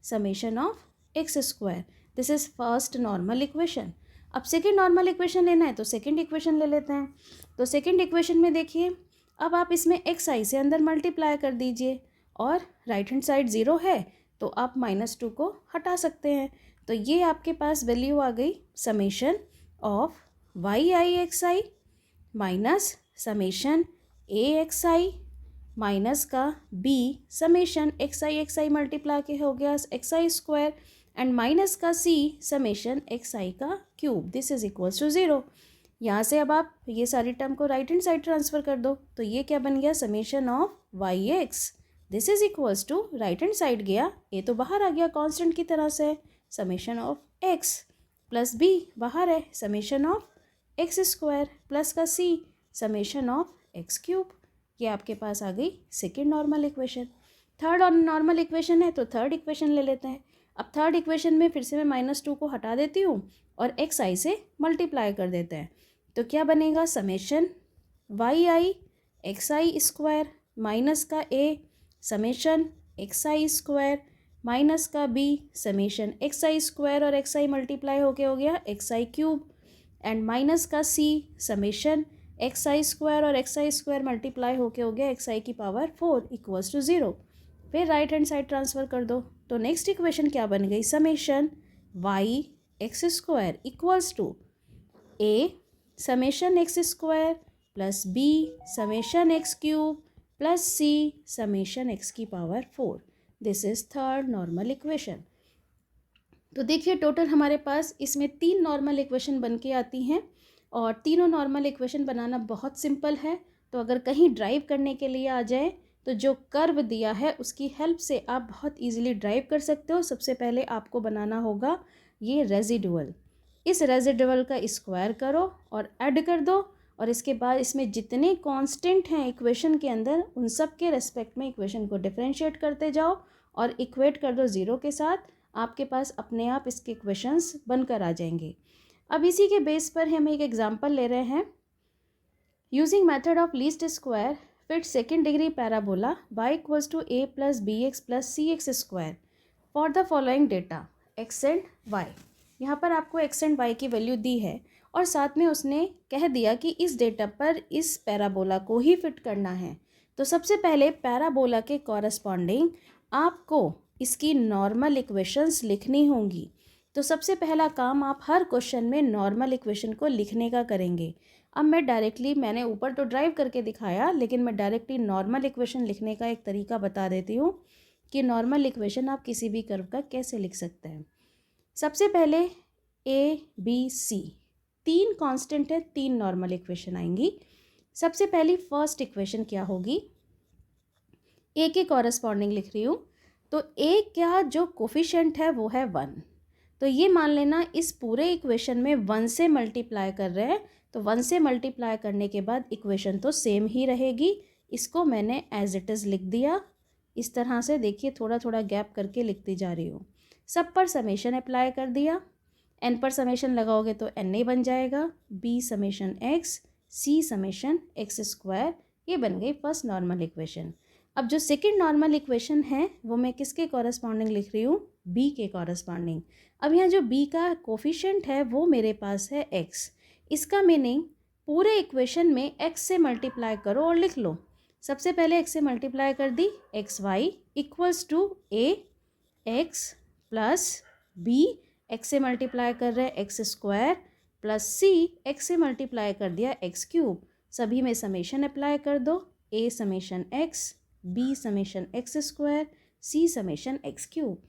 summation of x square, this is first normal equation. अब second normal equation लेना है तो सेकेंड इक्वेशन ले लेते हैं। तो second equation में देखिए, अब आप इसमें एक्स आई से अंदर मल्टीप्लाई कर दीजिए और राइट हैंड साइड 0 है तो आप -2 को हटा सकते हैं। तो ये आपके पास वैल्यू आ गई summation of y i x i minus summation a x i minus का b summation x i multiply के हो गया x i square and minus का c समेशन एक्स आई का cube, this is equals to 0। यहाँ से अब आप ये सारी टर्म को राइट हैंड साइड ट्रांसफ़र कर दो तो ये क्या बन गया, summation of y x this is equals to, right hand side गया ए तो बाहर आ गया कांस्टेंट की तरह से, summation of x plus b बाहर है, summation of x square plus का c summation of x cube. ये आपके पास आ गई सेकेंड नॉर्मल इक्वेशन। थर्ड और नॉर्मल इक्वेशन है तो थर्ड इक्वेशन ले लेते हैं। अब थर्ड इक्वेशन में फिर से मैं -2 को हटा देती हूँ और एक्स आई से मल्टीप्लाई कर देते हैं। तो क्या बनेगा, summation y i x i square minus का ए summation x i square minus का b summation x i square और एक्स आई मल्टीप्लाई होके हो गया x I cube and minus का सी समेशन एक्स आई स्क्वायर और एक्स आई स्क्वायर मल्टीप्लाई होके हो गया एक्स आई की पावर 4 इक्वल्स टू 0। फिर राइट हैंड साइड ट्रांसफ़र कर दो तो नेक्स्ट इक्वेशन क्या बन गई, summation y x square equals to a summation x square plus b summation x cube plus c summation x की power 4। This is third normal equation. तो देखिए total हमारे पास इसमें 3 नॉर्मल इक्वेशन बन के आती हैं और तीनों नॉर्मल इक्वेशन बनाना बहुत सिंपल है। तो अगर कहीं ड्राइव करने के लिए आ जाए तो जो कर्व दिया है उसकी हेल्प से आप बहुत इजीली ड्राइव कर सकते हो। सबसे पहले आपको बनाना होगा ये रेजिडुअल। इस रेजिडुअल का स्क्वायर करो और ऐड कर दो और इसके बाद इसमें जितने कांस्टेंट हैं इक्वेशन के अंदर उन सब के रेस्पेक्ट में इक्वेशन को डिफरेंशिएट करते जाओ और इक्वेट कर दो 0 के साथ। आपके पास अपने आप इसके इक्वेशंस बनकर आ जाएंगे। अब इसी के बेस पर हम एक एग्जांपल ले रहे हैं। Using method of least square fit second degree parabola y equals to a plus b x plus c x square for the following data x and y। यहाँ पर आपको x एंड y की value दी है और साथ में उसने कह दिया कि इस डेटा पर इस पैराबोला को ही फिट करना है। तो सबसे पहले पैराबोला के कॉरस्पॉन्डिंग आपको इसकी नॉर्मल इक्वेशंस लिखनी होंगी। तो सबसे पहला काम आप हर क्वेश्चन में नॉर्मल इक्वेशन को लिखने का करेंगे। अब मैं डायरेक्टली, मैंने ऊपर तो ड्राइव करके दिखाया लेकिन मैं डायरेक्टली नॉर्मल इक्वेशन लिखने का एक तरीका बता देती हूँ कि नॉर्मल इक्वेशन आप किसी भी कर्व का कैसे लिख सकते हैं। सबसे पहले ए बी सी 3 कांस्टेंट है, 3 नॉर्मल इक्वेशन आएंगी। सबसे पहली फर्स्ट इक्वेशन क्या होगी, ए के कॉरस्पॉन्डिंग लिख रही हूँ तो ए का जो कोफिशिएंट है वो है 1। तो ये मान लेना इस पूरे इक्वेशन में 1 से मल्टीप्लाई कर रहे हैं तो 1 से मल्टीप्लाई करने के बाद इक्वेशन तो सेम ही रहेगी। इसको मैंने एज इट इज़ लिख दिया इस तरह से। देखिए थोड़ा थोड़ा गैप करके लिखती जा रही हूँ। सब पर समेशन अप्लाई कर दिया। एन पर समेशन लगाओगे तो एन ए बन जाएगा, बी समेशन एक्स, सी समेशन एक्स स्क्वायर। ये बन गई फर्स्ट नॉर्मल इक्वेशन। अब जो सेकेंड नॉर्मल इक्वेशन है वो मैं किसके कॉरस्पॉन्डिंग लिख रही हूँ, बी के कॉरस्पॉन्डिंग। अब यहाँ जो बी का कोफिशिएंट है वो मेरे पास है एक्स। इसका मीनिंग पूरे इक्वेशन में एक्स से मल्टीप्लाई करो और लिख लो। सबसे पहले एक्स से मल्टीप्लाई कर दी, x y equals to a x plus b, x से मल्टीप्लाई कर रहे हैं x square plus c, x से मल्टीप्लाई कर दिया एक्स क्यूब। सभी में समेशन अप्लाई कर दो, a summation x, b summation x square, c summation x cube.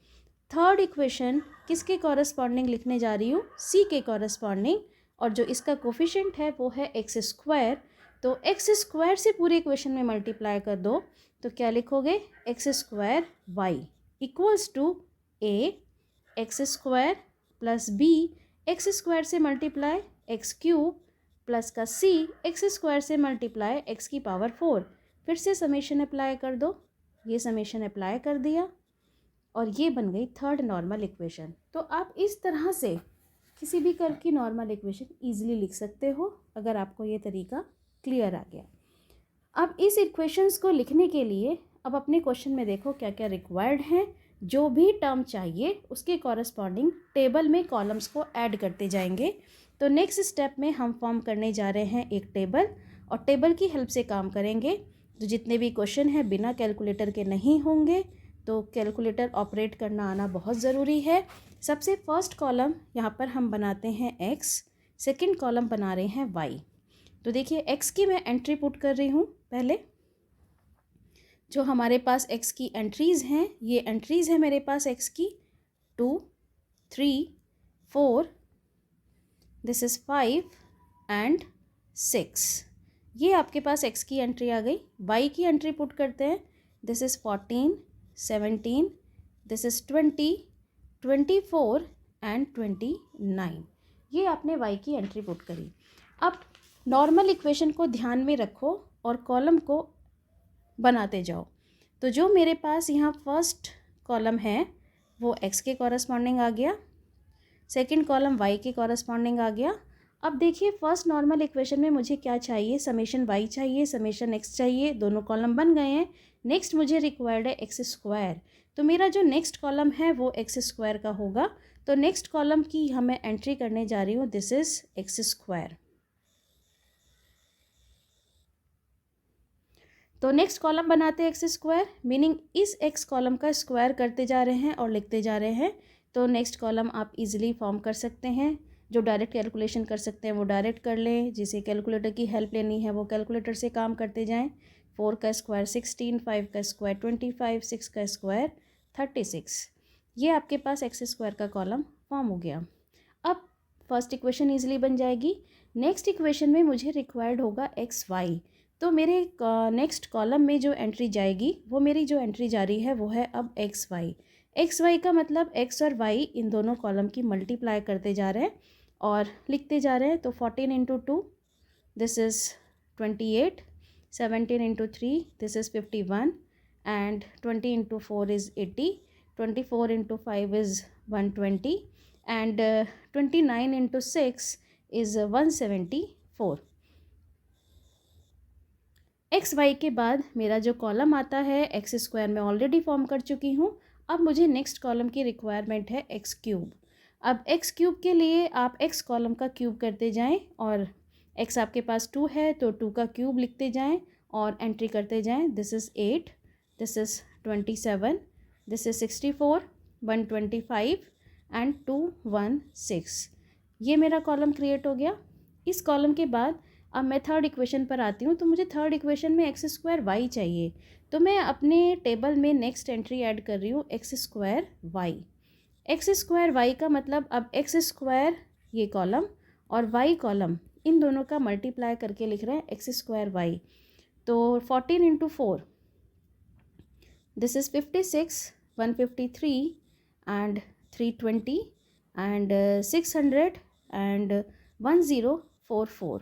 Third equation किसके कॉरस्पॉन्डिंग लिखने जा रही हूँ, सी के कॉरस्पॉन्डिंग। और जो इसका कोफिशिएंट है वो है एक्स स्क्वायर। तो एक्स स्क्वायर से पूरे इक्वेशन में मल्टीप्लाई कर दो तो क्या लिखोगे, x square y equals to a x square plus b, x square से मल्टीप्लाई एक्स क्यूब प्लस का सी, एक्स स्क्वायर से मल्टीप्लाई एक्स की पावर 4। फिर से समेशन अप्लाई कर दो, ये समेशन अप्लाई कर दिया और ये बन गई थर्ड नॉर्मल इक्वेशन। तो आप इस तरह से किसी भी कर्व की नॉर्मल इक्वेशन ईजिली लिख सकते हो अगर आपको ये तरीका क्लियर आ गया। अब इस इक्वेशंस को लिखने के लिए अब अपने क्वेश्चन में देखो क्या क्या रिक्वायर्ड हैं। जो भी टर्म चाहिए उसके कॉरस्पॉन्डिंग टेबल में कॉलम्स को ऐड करते जाएंगे। तो नेक्स्ट स्टेप में हम फॉर्म करने जा रहे हैं एक टेबल और टेबल की हेल्प से काम करेंगे। तो जितने भी क्वेश्चन हैं बिना कैलकुलेटर के नहीं होंगे, तो कैलकुलेटर ऑपरेट करना आना बहुत ज़रूरी है। सबसे फर्स्ट कॉलम यहाँ पर हम बनाते हैं एक्स, सेकंड कॉलम बना रहे हैं वाई। तो देखिए एक्स की मैं एंट्री पुट कर रही हूँ। पहले जो हमारे पास एक्स की एंट्रीज़ हैं, ये एंट्रीज़ है मेरे पास एक्स की 2, 3, 4, दिस इज़ 5 एंड 6। ये आपके पास एक्स की एंट्री आ गई। वाई की एंट्री पुट करते हैं, this is 14, 17, this is 20, 24 and 29। ये आपने वाई की एंट्री पुट करी। अब नॉर्मल इक्वेशन को ध्यान में रखो और कॉलम को बनाते जाओ। तो जो मेरे पास यहाँ फर्स्ट कॉलम है वो x के कॉरस्पॉन्डिंग आ गया, सेकंड कॉलम y के कॉरस्पॉन्डिंग आ गया। अब देखिए फर्स्ट नॉर्मल इक्वेशन में मुझे क्या चाहिए, समेशन y चाहिए, समेशन x चाहिए, दोनों कॉलम बन गए हैं। नेक्स्ट मुझे रिक्वायर्ड है एक्स स्क्वायर, तो मेरा जो नेक्स्ट कॉलम है वो एक्स स्क्वायर का होगा। तो नेक्स्ट कॉलम की हमें एंट्री करने जा रही हूँ, दिस इज एक्स स्क्वायर। तो नेक्स्ट कॉलम बनाते हैं एक्स स्क्वायर, मीनिंग इस एक्स कॉलम का स्क्वायर करते जा रहे हैं और लिखते जा रहे हैं। तो नेक्स्ट कॉलम आप इजीली फॉर्म कर सकते हैं। जो डायरेक्ट कैलकुलेशन कर सकते हैं वो डायरेक्ट कर लें, जिसे कैलकुलेटर की हेल्प लेनी है वो कैलकुलेटर से काम करते जाएं। 4 का स्क्वायर 16, 5 का स्क्वायर 25, 6 का स्क्वायर 36। ये आपके पास एक्स स्क्वायर का कॉलम फॉर्म हो गया। अब फर्स्ट इक्वेशन ईजिली बन जाएगी। नेक्स्ट इक्वेशन में मुझे रिक्वायर्ड होगा एक्स वाई। तो मेरे नेक्स्ट कॉलम में जो एंट्री जाएगी, वो मेरी जो एंट्री जा रही है वो है अब एक्स वाई। एक्स वाई का मतलब एक्स और वाई इन दोनों कॉलम की मल्टीप्लाई करते जा रहे हैं और लिखते जा रहे हैं। तो 14 into 2 this is 28, 17 into 3 this is 51 and 20 into 4 is 80, 24 into 5 is 120 and 29 into 6 is 174। X y के बाद मेरा जो कॉलम आता है एक्स स्क्वायर में ऑलरेडी फॉर्म कर चुकी हूँ। अब मुझे नेक्स्ट कॉलम की रिक्वायरमेंट है एक्स क्यूब। अब एक्स क्यूब के लिए आप एक्स कॉलम का क्यूब करते जाएं और एक्स आपके पास 2 है तो 2 का क्यूब लिखते जाएं और एंट्री करते जाएं। This is 8, this is 27, this is 64, 125 and 216। ये मेरा कॉलम क्रिएट हो गया। इस कॉलम के बाद अब मैं थर्ड इक्वेशन पर आती हूँ। तो मुझे थर्ड इक्वेशन में एक्स स्क्वायर वाई चाहिए, तो मैं अपने टेबल में नेक्स्ट एंट्री ऐड कर रही हूँ x square y. X square y का मतलब अब एक्स स्क्वायर ये कॉलम और वाई कॉलम इन दोनों का मल्टीप्लाई करके लिख रहे हैं एक्स स्क्वायर वाई। तो 14 into 4 this is 56, 153 and 320 and 600 and 1044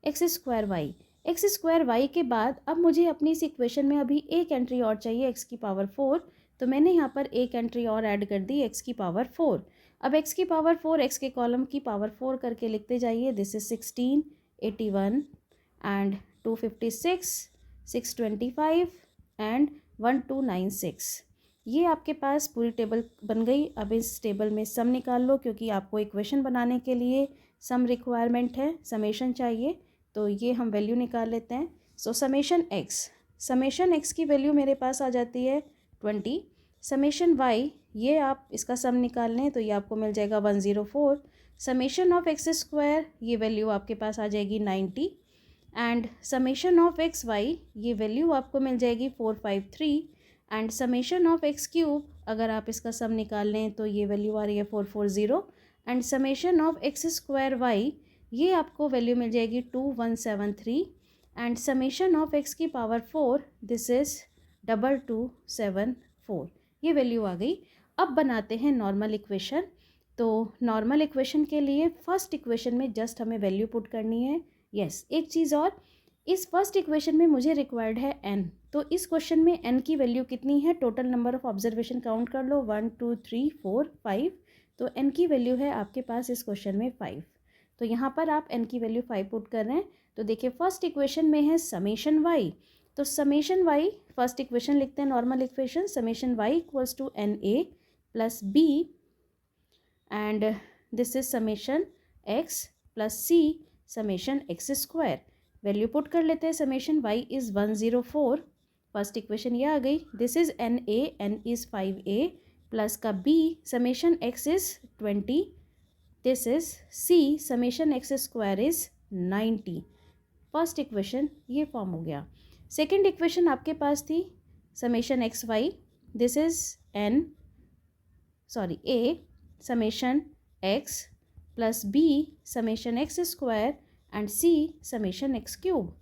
x square y. X square y के बाद अब मुझे अपनी इस इक्वेशन में अभी एक एंट्री और चाहिए एक्स की पावर 4। तो मैंने यहाँ पर एक एंट्री और ऐड कर दी एक्स की पावर 4। अब एक्स की पावर 4 एक्स के कॉलम की पावर 4 करके लिखते जाइए। This is 16, 81 and 256, 625 and 1296। ये आपके पास पूरी टेबल बन गई। अब इस टेबल में सम निकाल लो, क्योंकि आपको इक्वेशन बनाने के लिए सम रिक्वायरमेंट है, समेशन चाहिए। तो ये हम वैल्यू निकाल लेते हैं। सो समेशन एक्स की वैल्यू मेरे पास आ जाती है 20। समेशन वाई, ये आप इसका सम निकाल लें तो ये आपको मिल जाएगा 104। समेशन ऑफ एक्स स्क्वायर, ये वैल्यू आपके पास आ जाएगी 90 and summation of x y, ये वैल्यू आपको मिल जाएगी 453 and summation of x cube, अगर आप इसका सम निकाल लें तो ये वैल्यू आ रही है 440 and summation of x square y, ये आपको वैल्यू मिल जाएगी 2173 एंड समेशन ऑफ एक्स की पावर 4 दिस इज़ 2274। ये वैल्यू आ गई। अब बनाते हैं नॉर्मल इक्वेशन। तो नॉर्मल इक्वेशन के लिए फर्स्ट इक्वेशन में जस्ट हमें वैल्यू पुट करनी है। यस, एक चीज़ और, इस फर्स्ट इक्वेशन में मुझे रिक्वायर्ड है n। तो इस क्वेश्चन में n की वैल्यू कितनी है, total number of observation count कर लो, 1 2 3 4 5। तो n की वैल्यू है आपके पास इस क्वेश्चन में 5। तो यहाँ पर आप n की वैल्यू 5 पुट कर रहे हैं। तो देखिए फर्स्ट इक्वेशन में है समेशन y, तो समेशन y फर्स्ट इक्वेशन लिखते हैं normal equation, summation y equals to na plus b and this is summation x plus c summation x square. Value put कर लेते हैं। Summation y is 104, first equation ये आ गई। This is na, n is 5a plus का b summation x is 20, this is c summation x square is 90। First equation ये form हो गया। सेकेंड इक्वेशन आपके पास थी summation x y, this is a summation x plus b summation x square and c summation x cube.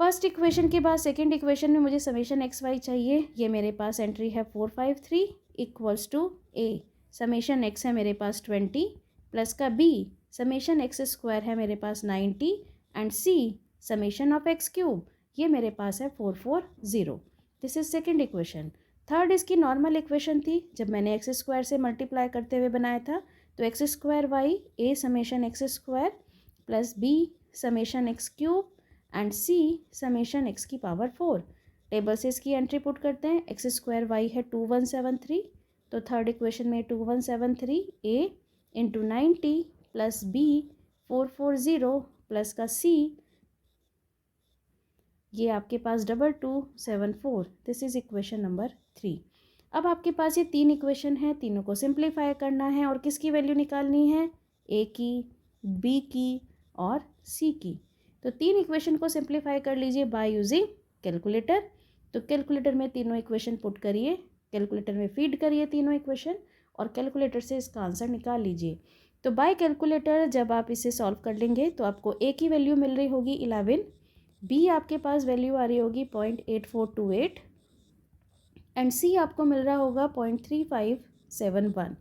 First equation के बाद second equation में मुझे समेशन एक्स वाई चाहिए। ये मेरे पास एंट्री है 453 equals to a summation x है मेरे पास 20 प्लस का b समेशन एक्स स्क्वायर है मेरे पास 90 and c summation of x cube, ये मेरे पास है 440। This is second equation. Third इसकी नॉर्मल इक्वेशन थी, जब मैंने एक्स स्क्वायर से मल्टीप्लाई करते हुए बनाया था, तो x square y a summation x square plus b summation x cube and c summation x की पावर 4। टेबल से इसकी एंट्री पुट करते हैं। एक्स स्क्वायर वाई है 2173, तो थर्ड इक्वेशन में 2173 ए इंटू 90 प्लस बी 440 प्लस का सी, ये आपके पास 2274। This is equation number 3। अब आपके पास ये तीन इक्वेशन है, तीनों को सिंप्लीफाई करना है और किसकी वैल्यू निकालनी है, ए की, बी की और सी की। तो तीन इक्वेशन को सिंप्लीफाई कर लीजिए बाय यूजिंग कैलकुलेटर। तो कैलकुलेटर में तीनों इक्वेशन पुट करिए, कैलकुलेटर में फीड करिए तीनों इक्वेशन और कैलकुलेटर से इसका आंसर निकाल लीजिए। तो बाय कैलकुलेटर जब आप इसे सॉल्व कर लेंगे तो आपको ए की वैल्यू मिल रही होगी 11, बी आपके पास वैल्यू आ रही होगी 0.8428 एंड सी आपको मिल रहा होगा 0.3571।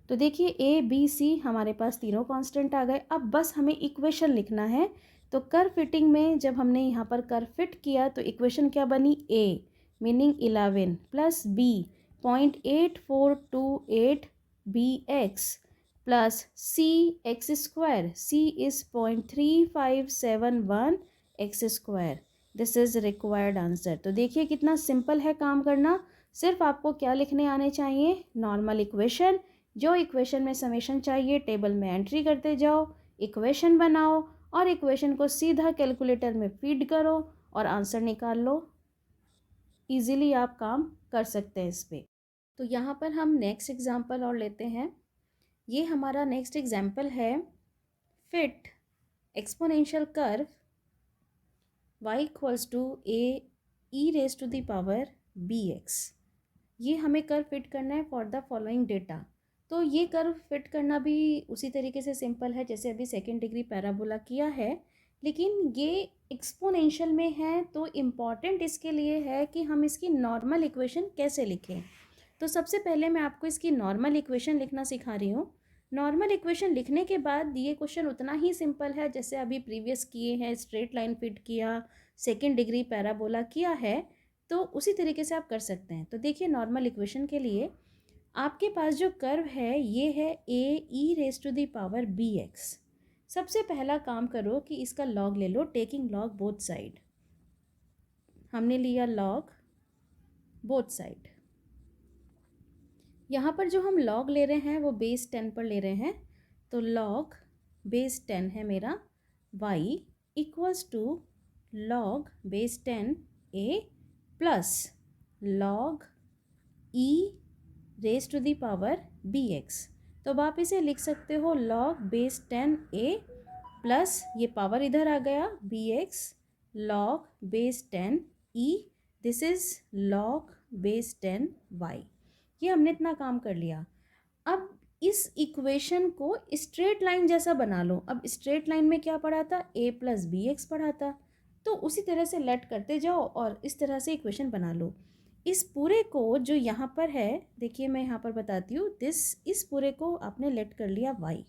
तो देखिए ए बी सी हमारे पास तीनों कांस्टेंट आ गए। अब बस हमें इक्वेशन लिखना है। तो कर्व फिटिंग में जब हमने यहाँ पर कर्व फिट किया तो इक्वेशन क्या बनी, a meaning 11 plus b 0.8428 b x plus c x square, c is 0.3571 x square. This is required answer. तो देखिए कितना सिंपल है काम करना। सिर्फ आपको क्या लिखने आने चाहिए, नॉर्मल इक्वेशन। जो इक्वेशन में समेशन चाहिए टेबल में एंट्री करते जाओ, इक्वेशन बनाओ और इक्वेशन को सीधा कैलकुलेटर में फीड करो और आंसर निकाल लो। इजीली आप काम कर सकते हैं इस पर। तो यहाँ पर हम नेक्स्ट एग्जाम्पल और लेते हैं। ये हमारा नेक्स्ट एग्जाम्पल है, fit exponential curve y equals to a e raise to the power b x. ये हमें कर्व फिट करना है फॉर द फॉलोइंग डेटा। तो ये कर्व फिट करना भी उसी तरीके से सिंपल है जैसे अभी सेकेंड डिग्री पैराबोला किया है, लेकिन ये एक्सपोनेंशियल में है तो इम्पॉर्टेंट इसके लिए है कि हम इसकी नॉर्मल इक्वेशन कैसे लिखें। तो सबसे पहले मैं आपको इसकी नॉर्मल इक्वेशन लिखना सिखा रही हूँ। नॉर्मल इक्वेशन लिखने के बाद ये क्वेश्चन उतना ही सिंपल है जैसे अभी प्रीवियस किए हैं, स्ट्रेट लाइन फिट किया, सेकेंड डिग्री पैराबोला किया है, तो उसी तरीके से आप कर सकते हैं। तो देखिए नॉर्मल इक्वेशन के लिए आपके पास जो कर्व है ये है a e raise to the power b x. सबसे पहला काम करो कि इसका लॉग ले लो, टेकिंग लॉग बोथ साइड। हमने लिया लॉग बोथ साइड। यहाँ पर जो हम लॉग ले रहे हैं वो बेस 10 पर ले रहे हैं, तो लॉग बेस 10 है मेरा y equals to log base 10 a plus log e raise to the power b x. तो अब आप इसे लिख सकते हो लॉग बेस 10 a प्लस ये पावर इधर आ गया b x log base 10 e, this is log base 10 y। ये हमने इतना काम कर लिया। अब इस इक्वेशन को स्ट्रेट लाइन जैसा बना लो। अब स्ट्रेट लाइन में क्या पढ़ा था, a प्लस बी एक्स पढ़ा था, तो उसी तरह से लेट करते जाओ और इस तरह से इक्वेशन बना लो। इस पूरे को जो यहाँ पर है, देखिए मैं यहाँ पर बताती हूँ, इस पूरे को आपने लेट कर लिया y।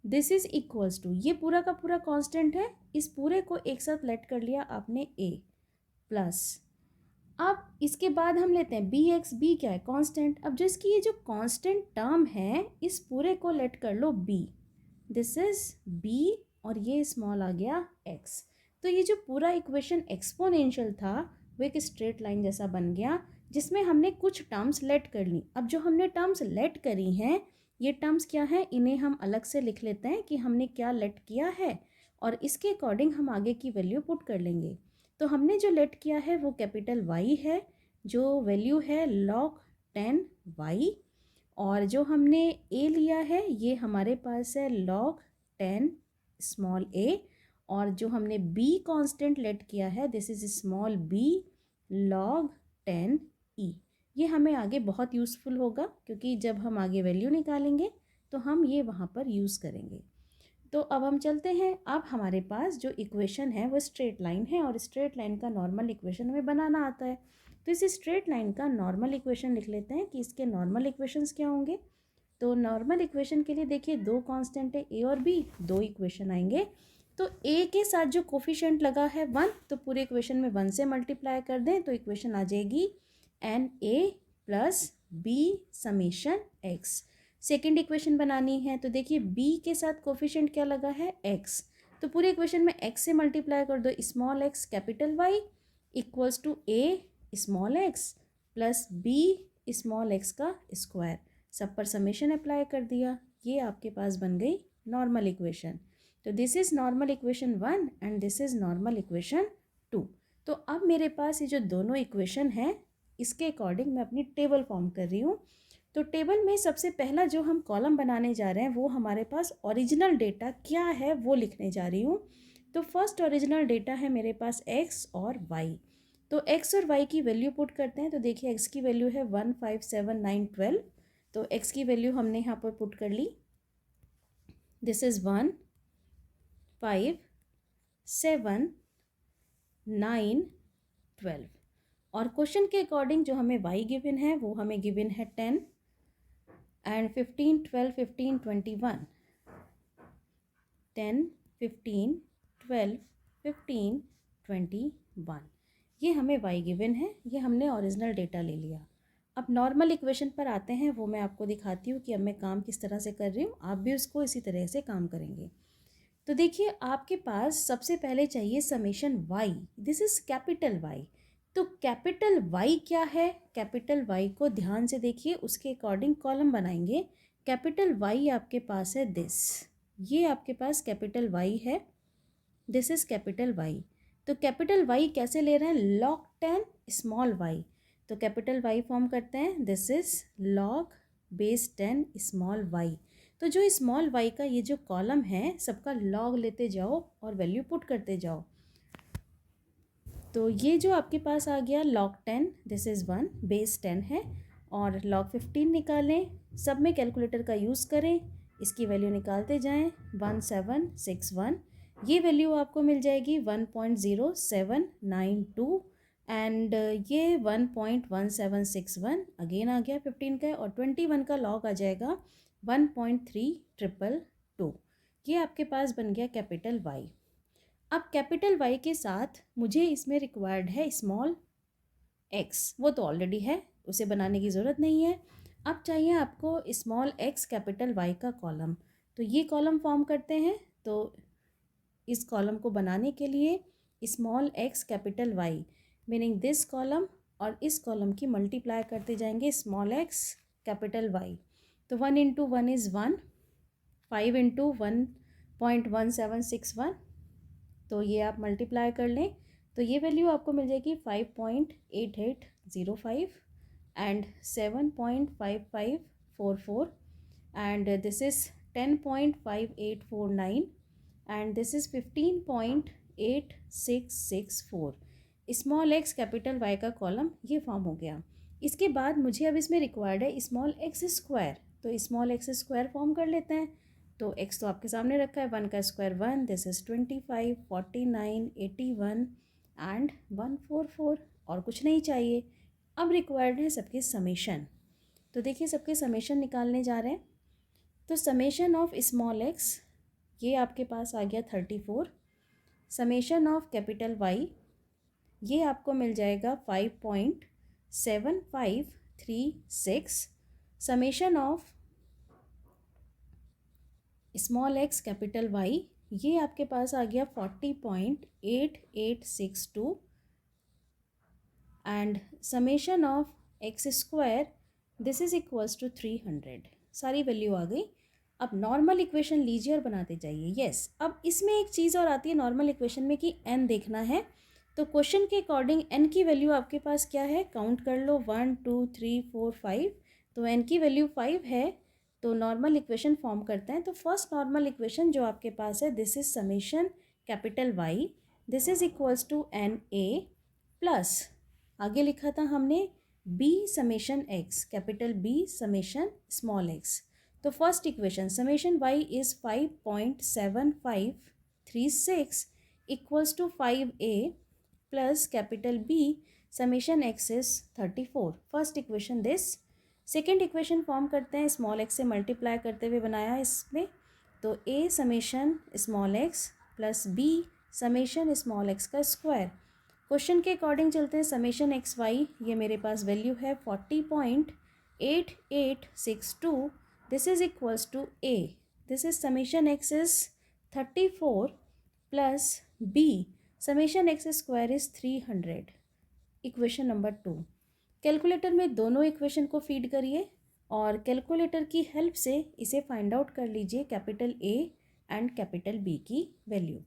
This is equals to, ये पूरा का पूरा कांस्टेंट है, इस पूरे को एक साथ लेट कर लिया आपने a प्लस। अब इसके बाद हम लेते हैं बी एक्स, बी क्या है, कांस्टेंट। अब जो इसकी ये जो कांस्टेंट टर्म है इस पूरे को लेट कर लो b, दिस इज b और ये स्मॉल आ गया x। तो ये जो पूरा इक्वेशन एक्सपोनेंशियल था वो एक स्ट्रेट लाइन जैसा बन गया जिसमें हमने कुछ टर्म्स लेट कर ली। अब जो हमने टर्म्स लेट करी हैं ये टर्म्स क्या है, इन्हें हम अलग से लिख लेते हैं कि हमने क्या लेट किया है और इसके अकॉर्डिंग हम आगे की वैल्यू पुट कर लेंगे। तो हमने जो लेट किया है वो कैपिटल Y है, जो वैल्यू है log 10y, और जो हमने a लिया है ये हमारे पास है log 10 स्मॉल a, और जो हमने b कांस्टेंट लेट किया है this is small b log 10e। ये हमें आगे बहुत यूज़फुल होगा क्योंकि जब हम आगे वैल्यू निकालेंगे तो हम ये वहाँ पर यूज़ करेंगे। तो अब हम चलते हैं। अब हमारे पास जो इक्वेशन है वो स्ट्रेट लाइन है और स्ट्रेट लाइन का नॉर्मल इक्वेशन हमें बनाना आता है। तो इस स्ट्रेट लाइन का नॉर्मल इक्वेशन लिख लेते हैं कि इसके नॉर्मल इक्वेशंस क्या होंगे। तो नॉर्मल इक्वेशन के लिए देखिए दो कांस्टेंट है a और b, दो इक्वेशन आएंगे। तो a के साथ जो कोफिशिएंट लगा है 1, तो पूरे इक्वेशन में 1 से मल्टीप्लाई कर दें तो इक्वेशन आ जाएगी n a plus b summation x. Second equation बनानी है तो देखिए b के साथ कोफिशिएंट क्या लगा है x, तो पूरे इक्वेशन में x से मल्टीप्लाई कर दो, small x capital y equals to a small x plus b small x का स्क्वायर, सब पर समेशन अप्लाई कर दिया, ये आपके पास बन गई नॉर्मल इक्वेशन। तो this is normal equation 1 and this is normal equation 2। तो अब मेरे पास ये जो दोनों इक्वेशन हैं इसके अकॉर्डिंग मैं अपनी टेबल फॉर्म कर रही हूँ। तो टेबल में सबसे पहला जो हम कॉलम बनाने जा रहे हैं वो हमारे पास ओरिजिनल डेटा क्या है वो लिखने जा रही हूँ। तो फर्स्ट ओरिजिनल डेटा है मेरे पास x और y। तो x और y की वैल्यू पुट करते हैं। तो देखिए x की वैल्यू है 1 5 7 9 12, तो x की वैल्यू हमने यहाँ पर पुट कर ली। दिस इज़ 1 5 7 9 12 और क्वेश्चन के अकॉर्डिंग जो हमें y गिवन है वो हमें गिवन है 10 एंड 15 12 15 21, 10 15 12 15 21, ये हमें y गिवन है, ये हमने ओरिजिनल डेटा ले लिया। अब नॉर्मल इक्वेशन पर आते हैं, वो मैं आपको दिखाती हूँ कि अब मैं काम किस तरह से कर रही हूँ, आप भी उसको इसी तरह से काम करेंगे। तो देखिए आपके पास सबसे पहले चाहिए summation y, this is capital y। तो कैपिटल y क्या है, कैपिटल y को ध्यान से देखिए, उसके अकॉर्डिंग कॉलम बनाएंगे। कैपिटल y आपके पास है दिस, ये आपके पास कैपिटल y है, दिस इज़ कैपिटल y। तो कैपिटल y कैसे ले रहे हैं, log 10 स्मॉल y। तो कैपिटल y फॉर्म करते हैं, this is log base 10 small y। तो जो स्मॉल y का ये जो कॉलम है सबका log लेते जाओ और वैल्यू पुट करते जाओ। तो ये जो आपके पास आ गया log 10, दिस इज़ 1 बेस 10 है, और log 15 निकालें, सब में कैलकुलेटर का यूज़ करें, इसकी वैल्यू निकालते जाएं 1761, ये वैल्यू आपको मिल जाएगी 1.0792 एंड ये 1.1761 अगेन आ गया 15 का, और 21 का log आ जाएगा 1.3222। ये आपके पास बन गया कैपिटल y। अब कैपिटल y के साथ मुझे इसमें रिक्वायर्ड है स्मॉल x, वो तो ऑलरेडी है, उसे बनाने की ज़रूरत नहीं है। अब चाहिए आपको स्मॉल x कैपिटल y का कॉलम, तो ये कॉलम फॉर्म करते हैं। तो इस कॉलम को बनाने के लिए small x capital y meaning this column और इस कॉलम की मल्टीप्लाई करते जाएंगे स्मॉल x कैपिटल y। तो 1 इंटू 1 इज़ 1, 5 इंटू 1.1761, तो ये आप मल्टीप्लाई कर लें तो ये वैल्यू आपको मिल जाएगी 5.8805 and 7.5544 and this is 10.5849 and this is 15.8664। Small x capital y का कॉलम ये फॉर्म हो गया। इसके बाद मुझे अब इसमें रिक्वायर्ड है स्मॉल एक्स स्क्वायर, तो स्मॉल एक्स स्क्वायर फॉर्म कर लेते हैं। तो x तो आपके सामने रखा है, 1 का स्क्वायर 1, दिस इज़ 25 49 81 एंड 144, और कुछ नहीं चाहिए। अब रिक्वायर्ड है सबके समेशन, तो देखिए सबके समेशन निकालने जा रहे हैं। तो समेशन ऑफ स्मॉल x ये आपके पास आ गया 34, समेशन ऑफ कैपिटल y ये आपको मिल जाएगा 5.7536, summation of small x capital y ये आपके पास आ गया 40.8862 and summation of x square this is equals to 300। सारी वैल्यू आ गई। अब नॉर्मल इक्वेशन लीजिए और बनाते जाइए। यस, अब इसमें एक चीज़ और आती है नॉर्मल इक्वेशन में कि n देखना है। तो क्वेश्चन के अकॉर्डिंग n की वैल्यू आपके पास क्या है, काउंट कर लो 1 2 3 4 5, तो n की वैल्यू 5 है। तो नॉर्मल इक्वेशन फॉर्म करते हैं। तो फर्स्ट नॉर्मल इक्वेशन जो आपके पास है this is summation capital Y this is equals to n a plus आगे लिखा था हमने b summation x capital B summation small x. तो first equation summation y is 5.7536 equals to 5a plus capital B summation x is 34। First equation this. Second equation form करते हैं, small x से multiply करते हुए बनाया इसमें। तो a summation small x plus b summation small x का square. Question के अकॉर्डिंग चलते हैं। समेशन एक्स वाई, ये मेरे पास वैल्यू है 40.8862। This is equals to a, this is summation x is 34 plus b summation x square is 300। Equation number 2। Calculator में दोनों इक्वेशन को फीड करिए और कैलकुलेटर की हेल्प से इसे फाइंड आउट कर लीजिए capital a and capital b की वैल्यू।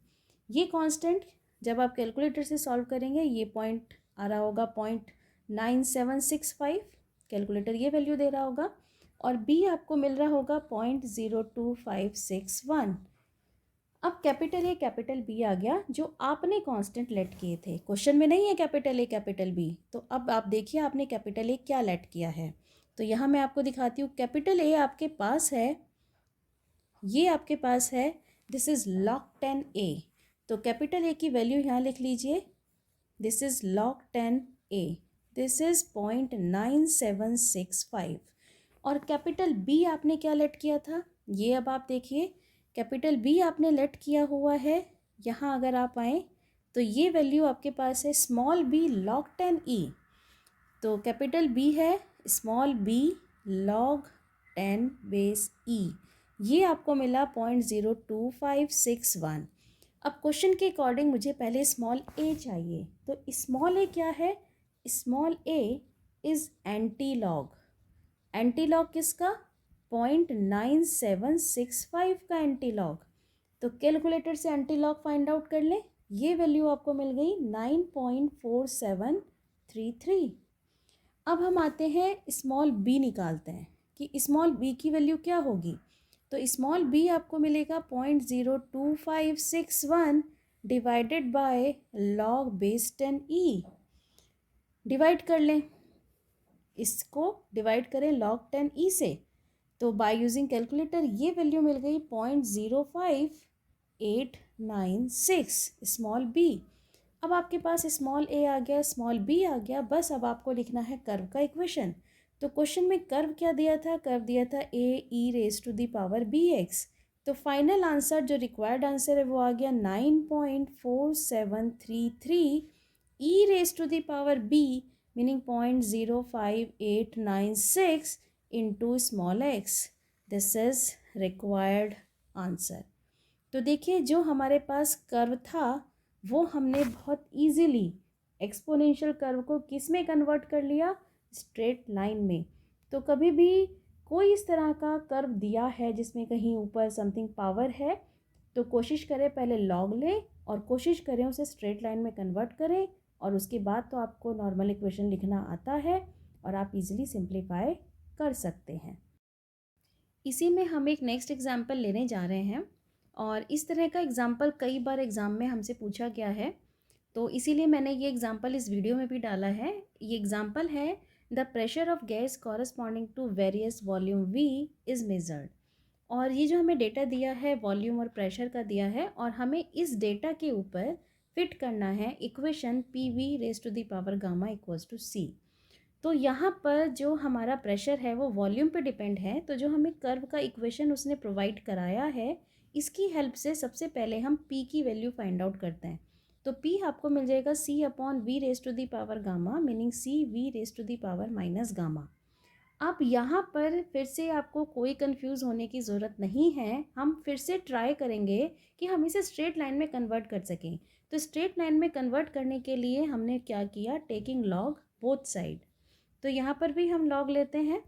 ये कांस्टेंट जब आप कैलकुलेटर से सॉल्व करेंगे ये पॉइंट आ रहा होगा 0.9765, कैलकुलेटर ये वैल्यू दे रहा होगा, और बी आपको मिल रहा होगा 0.02561। अब कैपिटल ए कैपिटल बी आ गया जो आपने कांस्टेंट लेट किए थे। क्वेश्चन में नहीं है कैपिटल ए कैपिटल बी, तो अब आप देखिए आपने कैपिटल ए क्या लेट किया है। तो यहाँ मैं आपको दिखाती हूँ। कैपिटल ए आपके पास है, ये आपके पास है, दिस इज log 10 ए। तो कैपिटल ए की वैल्यू यहाँ लिख लीजिए, this is log 10 A, this is 0.9765। और कैपिटल बी आपने क्या लेट किया था, ये अब आप देखिए कैपिटल बी आपने लेट किया हुआ है। यहाँ अगर आप आएँ तो ये वैल्यू आपके पास है स्मॉल बी log 10 ई। तो कैपिटल बी है स्मॉल बी log 10 बेस ई, ये आपको मिला 0.02561। अब क्वेश्चन के अकॉर्डिंग मुझे पहले स्मॉल ए चाहिए। तो स्मॉल ए क्या है, small A is anti log. Anti log किसका, 0.9765 का एंटी लॉग। तो कैलकुलेटर से एंटी लॉग फाइंड आउट कर लें, ये वैल्यू आपको मिल गई 9.4733। अब हम आते हैं स्मॉल बी निकालते हैं कि स्मॉल बी की वैल्यू क्या होगी। तो स्मॉल बी आपको मिलेगा 0.02561 divided by log base 10 E. Divide कर लें, इसको डिवाइड करें log 10 ई से, तो बाय यूजिंग कैलकुलेटर ये वैल्यू मिल गई 0.05896 स्मॉल बी। अब आपके पास स्मॉल ए आ गया, स्मॉल बी आ गया, बस अब आपको लिखना है कर्व का इक्वेशन। तो क्वेश्चन में कर्व क्या दिया था, कर्व दिया था a e raise to the power b x. तो फाइनल आंसर जो रिक्वायर्ड आंसर है वो आ गया 9.4733 e raise to the power b, meaning 0.05896 into small x. This is required answer. तो देखिए जो हमारे पास कर्व था वो हमने बहुत इजीली एक्सपोनेंशियल कर्व को किस में कन्वर्ट कर लिया, स्ट्रेट लाइन में। तो कभी भी कोई इस तरह का कर्व दिया है जिसमें कहीं ऊपर समथिंग पावर है, तो कोशिश करें पहले लॉग लें और कोशिश करें उसे स्ट्रेट लाइन में कन्वर्ट करें, और उसके बाद तो आपको नॉर्मल इक्वेशन लिखना आता है और आप इजीली सिंप्लीफाई कर सकते हैं। इसी में हम एक नेक्स्ट एग्जाम्पल लेने जा रहे हैं, और इस तरह का एग्जाम्पल कई बार एग्ज़ाम में हमसे पूछा गया है, तो इसीलिए मैंने ये एग्जाम्पल इस वीडियो में भी डाला है। ये एग्जाम्पल है the pressure of gas corresponding to various volume v is measured. और ये जो हमें डेटा दिया है वॉल्यूम और प्रेशर का दिया है, और हमें इस डेटा के ऊपर फिट करना है equation p v raise to the power gamma equals to c. तो यहाँ पर जो हमारा प्रेशर है वो वॉल्यूम पे डिपेंड है, तो जो हमें कर्व का इक्वेशन उसने प्रोवाइड कराया है इसकी हेल्प से सबसे पहले हम P की वैल्यू फाइंड आउट करते हैं। तो P आपको मिल जाएगा C upon v raise to the power gamma, meaning C v raise to the power minus gamma. अब यहाँ पर फिर से आपको कोई कंफ्यूज होने की ज़रूरत नहीं है, हम फिर से ट्राई करेंगे कि हम इसे स्ट्रेट लाइन में कन्वर्ट कर सकें। तो स्ट्रेट लाइन में कन्वर्ट करने के लिए हमने क्या किया, टेकिंग लॉग बोथ साइड। तो यहाँ पर भी हम लॉग लेते हैं,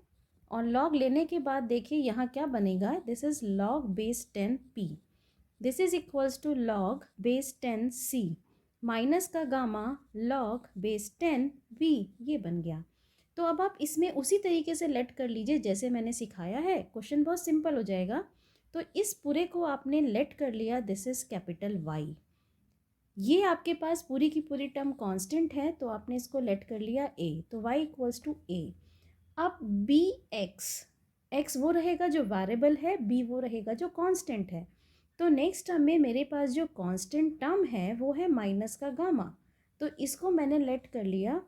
और लॉग लेने के बाद देखिए यहाँ क्या बनेगा, this is log base 10 p, this is equals to log base 10 c minus का गामा लॉग बेस 10 v, ये बन गया। तो अब आप इसमें उसी तरीके से लेट कर लीजिए जैसे मैंने सिखाया है, क्वेश्चन बहुत सिंपल हो जाएगा। तो इस पूरे को आपने लेट कर लिया, दिस इज़ कैपिटल Y। ये आपके पास पूरी की पूरी टर्म कांस्टेंट है, तो आपने इसको लेट कर लिया a, तो y इक्वल्स टू a। अब बी एक्स वो रहेगा जो वेरिएबल है, बी वो रहेगा जो कांस्टेंट है। तो नेक्स्ट टर्म में मेरे पास जो कांस्टेंट टर्म है वो है माइनस का गामा, तो इसको मैंने लेट कर लिया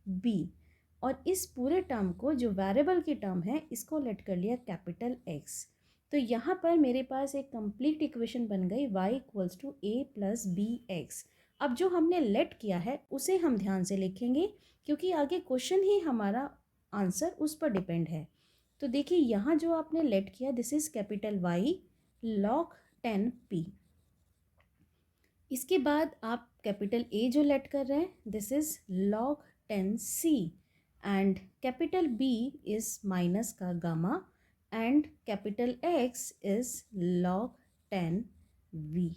बी, और इस पूरे टर्म को जो वेरिएबल की टर्म है इसको लेट कर लिया कैपिटल एक्स। तो यहाँ पर मेरे पास एक कंप्लीट इक्वेशन बन गई y equals to a plus b x. अब जो हमने लेट किया है उसे हम ध्यान से लिखेंगे क्योंकि आगे क्वेश्चन ही हमारा आंसर उस पर डिपेंड है। तो देखिए यहाँ जो आपने लेट किया this is capital Y log 10p। इसके बाद आप कैपिटल A जो लेट कर रहे हैं this is log 10c and capital B is minus का gamma and capital X is log 10v।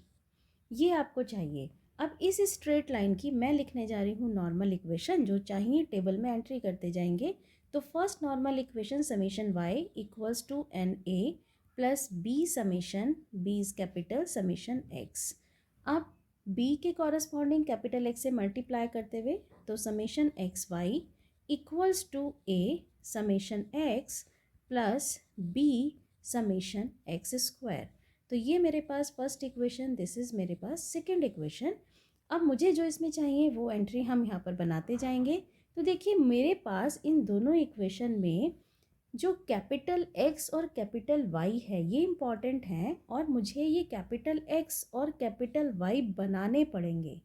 ये आपको चाहिए। अब इस स्ट्रेट लाइन की मैं लिखने जा रही हूँ नॉर्मल इक्वेशन, जो चाहिए टेबल में एंट्री करते जाएंगे। तो first normal equation summation y equals to n a plus b summation b is capital summation x। अब b के कॉरस्पॉन्डिंग कैपिटल X से मल्टीप्लाई करते हुए तो summation x y equals to a summation x plus b summation x square. तो ये मेरे पास फर्स्ट इक्वेशन, दिस इज़ मेरे पास सेकंड इक्वेशन। अब मुझे जो इसमें चाहिए वो एंट्री हम यहाँ पर बनाते जाएंगे। तो देखिए मेरे पास इन दोनों इक्वेशन में जो कैपिटल X और कैपिटल Y है ये इम्पॉर्टेंट हैं और मुझे ये कैपिटल X और कैपिटल Y बनाने पड़ेंगे।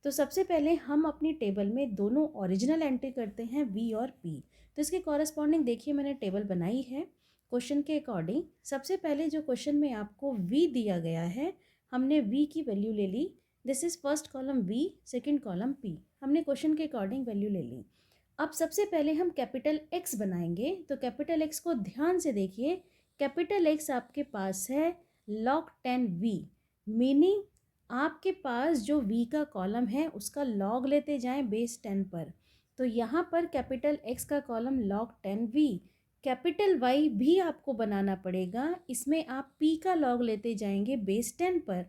तो सबसे पहले हम अपनी टेबल में दोनों ओरिजिनल एंट्री करते हैं V और P। तो इसके कॉरस्पॉन्डिंग देखिए मैंने टेबल बनाई है क्वेश्चन के अकॉर्डिंग। सबसे पहले जो क्वेश्चन में आपको V दिया गया है हमने V की वैल्यू ले ली। This is first column V, second column P। हमने क्वेश्चन के अकॉर्डिंग वैल्यू ले ली। अब सबसे पहले हम कैपिटल X बनाएंगे। तो कैपिटल X को ध्यान से देखिए, कैपिटल X आपके पास है log 10v, मीनिंग आपके पास जो v का कॉलम है उसका लॉग लेते जाएं बेस 10 पर। तो यहाँ पर कैपिटल X का column log 10v, capital Y भी आपको बनाना पड़ेगा, इसमें आप p का लॉग लेते जाएंगे बेस 10 पर।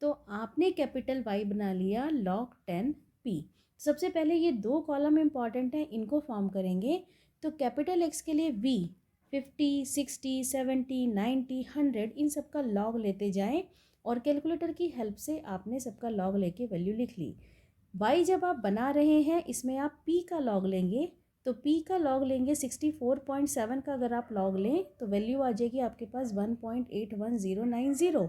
तो आपने कैपिटल Y बना लिया log 10p। सबसे पहले ये दो कॉलम इंपॉर्टेंट हैं, इनको फॉर्म करेंगे। तो कैपिटल X के लिए v 50, 60, 70, 90, 100 इन सब का लॉग लेते जाएं और कैलकुलेटर की हेल्प से आपने सबका लॉग लेके वैल्यू लिख ली। y जब आप बना रहे हैं इसमें आप p का लॉग लेंगे। तो p का लॉग लेंगे 64.7 का अगर आप लॉग लें तो वैल्यू आ जाएगी आपके पास 1.81090।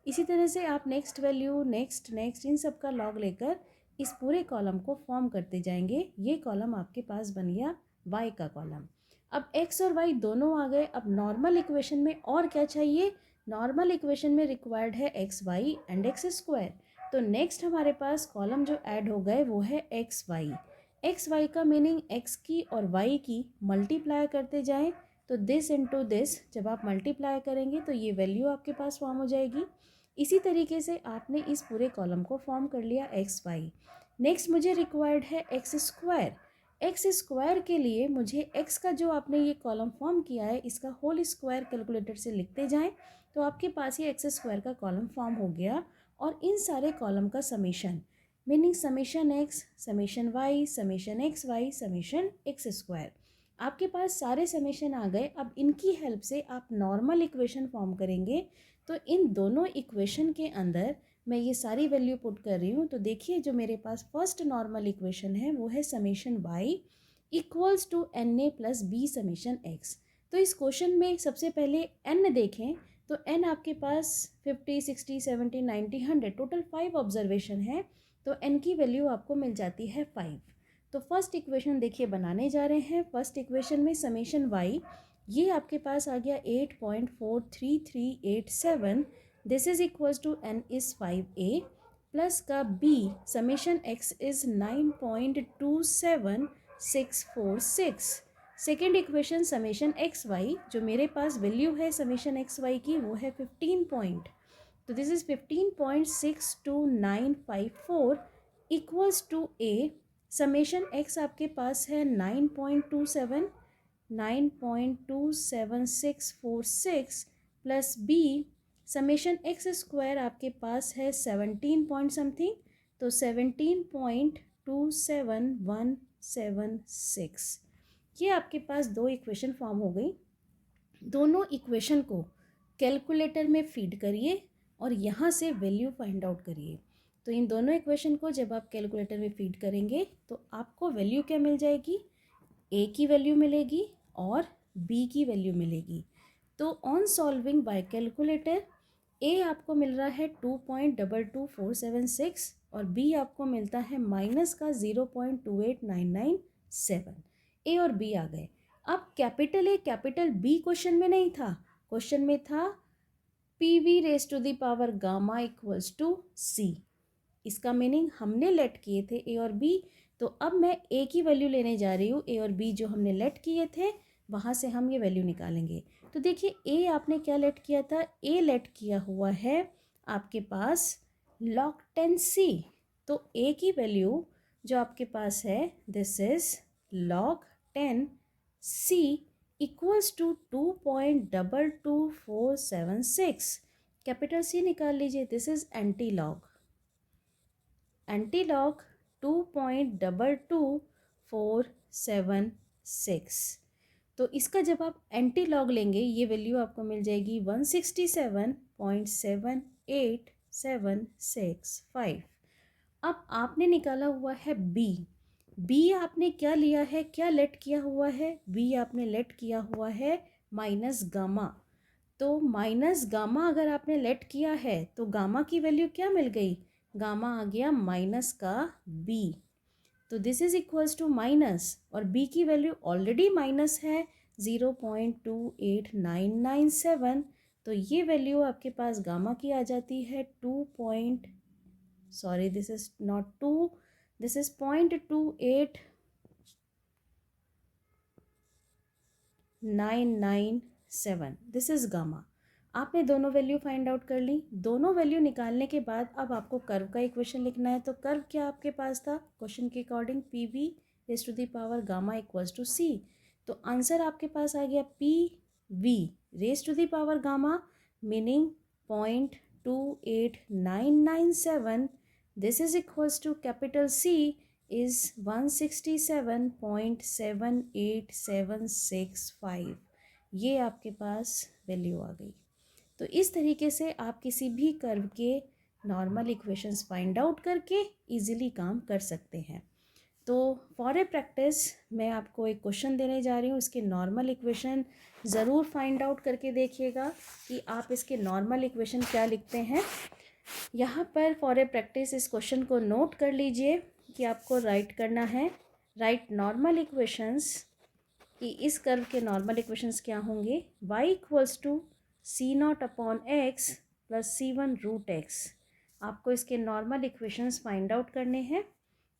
इसी तरह से आप next value next next in सब का लॉग लेकर इस पूरे कॉलम को फॉर्म करते जाएंगे। ये कॉलम आपके पास बन गया y का कॉलम। अब x और y दोनों आ गए। अब नॉर्मल इक्वेशन में और क्या चाहिए, नॉर्मल इक्वेशन में रिक्वायर्ड है x y and x square. तो नेक्स्ट हमारे पास कॉलम जो ऐड हो गए वो है एक्स वाई। एक्स वाई का मीनिंग एक्स की और वाई की मल्टीप्लाई करते जाएं। तो दिस इनटू दिस जब आप मल्टीप्लाई करेंगे तो ये वैल्यू आपके पास फॉर्म हो जाएगी। इसी तरीके से आपने इस पूरे कॉलम को फॉर्म कर लिया एक्स वाई। नेक्स्ट मुझे रिक्वायर्ड है एक्स स्क्वायर। एक्स स्क्वायर के लिए मुझे एक्स का जो आपने ये कॉलम फॉर्म किया है इसका होल स्क्वायर कैलकुलेटर से लिखते जाएं तो आपके पास ये एक्स स्क्वायर का कॉलम फॉर्म हो गया। और इन सारे कॉलम का summation meaning summation x summation y summation x y summation x square, आपके पास सारे समेशन आ गए। अब इनकी हेल्प से आप नॉर्मल इक्वेशन फॉर्म करेंगे। तो इन दोनों इक्वेशन के अंदर मैं ये सारी वैल्यू पुट कर रही हूँ। तो देखिए जो मेरे पास फर्स्ट नॉर्मल इक्वेशन है वो है summation y equals to n a plus b summation x. तो इस क्वेश्चन में सबसे पहले n देखें तो n आपके पास 50, 60, 70, 90, 100 टोटल 5 ऑब्जर्वेशन है। तो n की वैल्यू आपको मिल जाती है 5। तो फर्स्ट इक्वेशन देखिए बनाने जा रहे हैं। फर्स्ट इक्वेशन में समेशन y ये आपके पास आ गया 8.43387। This is equals to n is 5a plus का b summation x is 9.27646। Second equation summation x y जो मेरे पास वैल्यू है समेशन एक्स वाई की वो है 15 पॉइंट। तो this is 15.62954 equals to a summation x आपके पास है 9.27646 plus b summation x square आपके पास है 17 पॉइंट समथिंग। तो 17.27176। ये आपके पास दो इक्वेशन फॉर्म हो गई। दोनों इक्वेशन को कैलकुलेटर में फीड करिए और यहाँ से वैल्यू फाइंड आउट करिए। तो इन दोनों इक्वेशन को जब आप कैलकुलेटर में फीड करेंगे तो आपको वैल्यू क्या मिल जाएगी, a की वैल्यू मिलेगी और b की वैल्यू मिलेगी। तो ऑन सॉल्विंग बाय कैलकुलेटर ए आपको मिल रहा है 2.22476 और बी आपको मिलता है माइनस का 0.28997। ए और बी आ गए। अब capital A capital B question में नहीं था, क्वेश्चन में था p raise to the power gamma equals to c. इसका मीनिंग हमने लेट किए थे ए और बी, तो अब मैं ए की वैल्यू लेने जा रही हूँ। ए और बी जो हमने लेट किए थे वहाँ से हम ये वैल्यू निकालेंगे। तो देखिए ए आपने क्या लेट किया था, ए लेट किया हुआ है आपके पास log 10 c। तो ए की वैल्यू जो आपके पास है this is log 10 c equals to 2.22476। Capital c निकाल लीजिए, दिस इज एंटी लॉग 2.22476। तो इसका जब आप एंटी लॉग लेंगे ये वैल्यू आपको मिल जाएगी 167.78765। अब आपने निकाला हुआ है बी। बी आपने क्या लिया है, क्या लेट किया हुआ है, बी आपने लेट किया हुआ है माइनस गामा। तो माइनस गामा अगर आपने लेट किया है तो गामा की वैल्यू क्या मिल गई, गामा आ गया माइनस का बी। तो this is equals to minus, और बी की वैल्यू ऑलरेडी माइनस है 0.28997। तो ये वैल्यू आपके पास गामा की आ जाती है this is not 2, this is 0.28997। This is gamma. आपने दोनों वैल्यू फाइंड आउट कर ली। दोनों वैल्यू निकालने के बाद अब आपको कर्व का इक्वेशन लिखना है। तो कर्व क्या आपके पास था, क्वेश्चन के according p v raise to the power gamma equals to c. तो आंसर आपके पास आ गया p v raise to the power gamma meaning 0.28997। This is equals to capital C is 167.78765। ये आपके पास वैल्यू आ गई। तो इस तरीके से आप किसी भी कर्व के नॉर्मल इक्वेशंस फाइंड आउट करके इजीली काम कर सकते हैं। तो फॉर ए प्रैक्टिस मैं आपको एक क्वेश्चन देने जा रही हूँ, इसके नॉर्मल इक्वेशन ज़रूर फाइंड आउट करके देखिएगा कि आप इसके नॉर्मल इक्वेशन क्या लिखते हैं। यहाँ पर फॉर ए प्रैक्टिस इस क्वेश्चन को नोट कर लीजिए कि आपको राइट करना है, राइट नॉर्मल इक्वेशंस, कि इस कर्व के नॉर्मल इक्वेशंस क्या होंगे। y equals to C0 upon x plus C1 root x. आपको इसके नॉर्मल इक्वेशंस फाइंड आउट करने हैं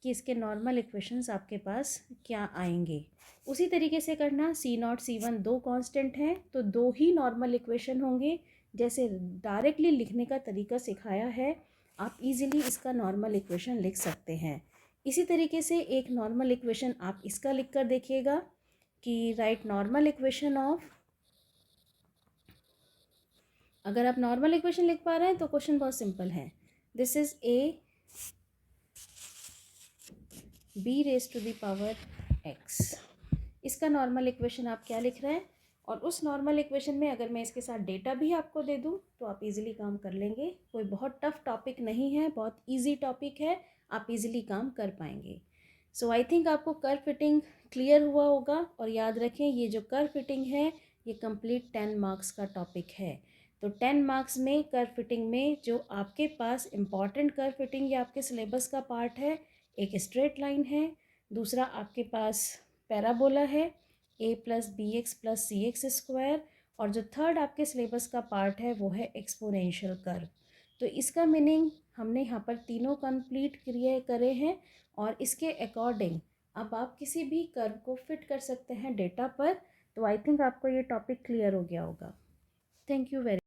कि इसके नॉर्मल इक्वेशंस आपके पास क्या आएंगे। उसी तरीके से करना, C0 C1 दो कांस्टेंट हैं तो दो ही नॉर्मल इक्वेशन होंगे। जैसे डायरेक्टली लिखने का तरीका सिखाया है, आप इजीली इसका नॉर्मल इक्वेशन लिख सकते हैं। इसी तरीके से एक नॉर्मल इक्वेशन आप इसका लिख कर देखिएगा कि राइट नॉर्मल इक्वेशन ऑफ, अगर आप नॉर्मल इक्वेशन लिख पा रहे हैं तो क्वेश्चन बहुत सिंपल है। This is a b raise to the power x. इसका नॉर्मल इक्वेशन आप क्या लिख रहे हैं, और उस नॉर्मल इक्वेशन में अगर मैं इसके साथ डेटा भी आपको दे दूं तो आप इजीली काम कर लेंगे। कोई बहुत टफ टॉपिक नहीं है, बहुत इजी टॉपिक है, आप इजीली काम कर पाएंगे। सो आई थिंक आपको कर्व फिटिंग क्लियर हुआ होगा। और याद रखें ये जो कर्व फिटिंग है ये कंप्लीट 10 मार्क्स का टॉपिक है। तो 10 मार्क्स में कर्व फिटिंग में जो आपके पास इम्पॉर्टेंट कर्व फिटिंग या आपके सिलेबस का पार्ट है, एक स्ट्रेट लाइन है, दूसरा आपके पास पैराबोला है a plus b x plus c x square, और जो थर्ड आपके सिलेबस का पार्ट है वो है एक्सपोनेंशियल कर्व। तो इसका मीनिंग हमने यहाँ पर तीनों कंप्लीट क्रिया करे हैं, और इसके अकॉर्डिंग अब आप किसी भी कर्व को फिट कर सकते हैं डेटा पर। तो आई थिंक आपको ये टॉपिक क्लियर हो गया होगा। Thank you very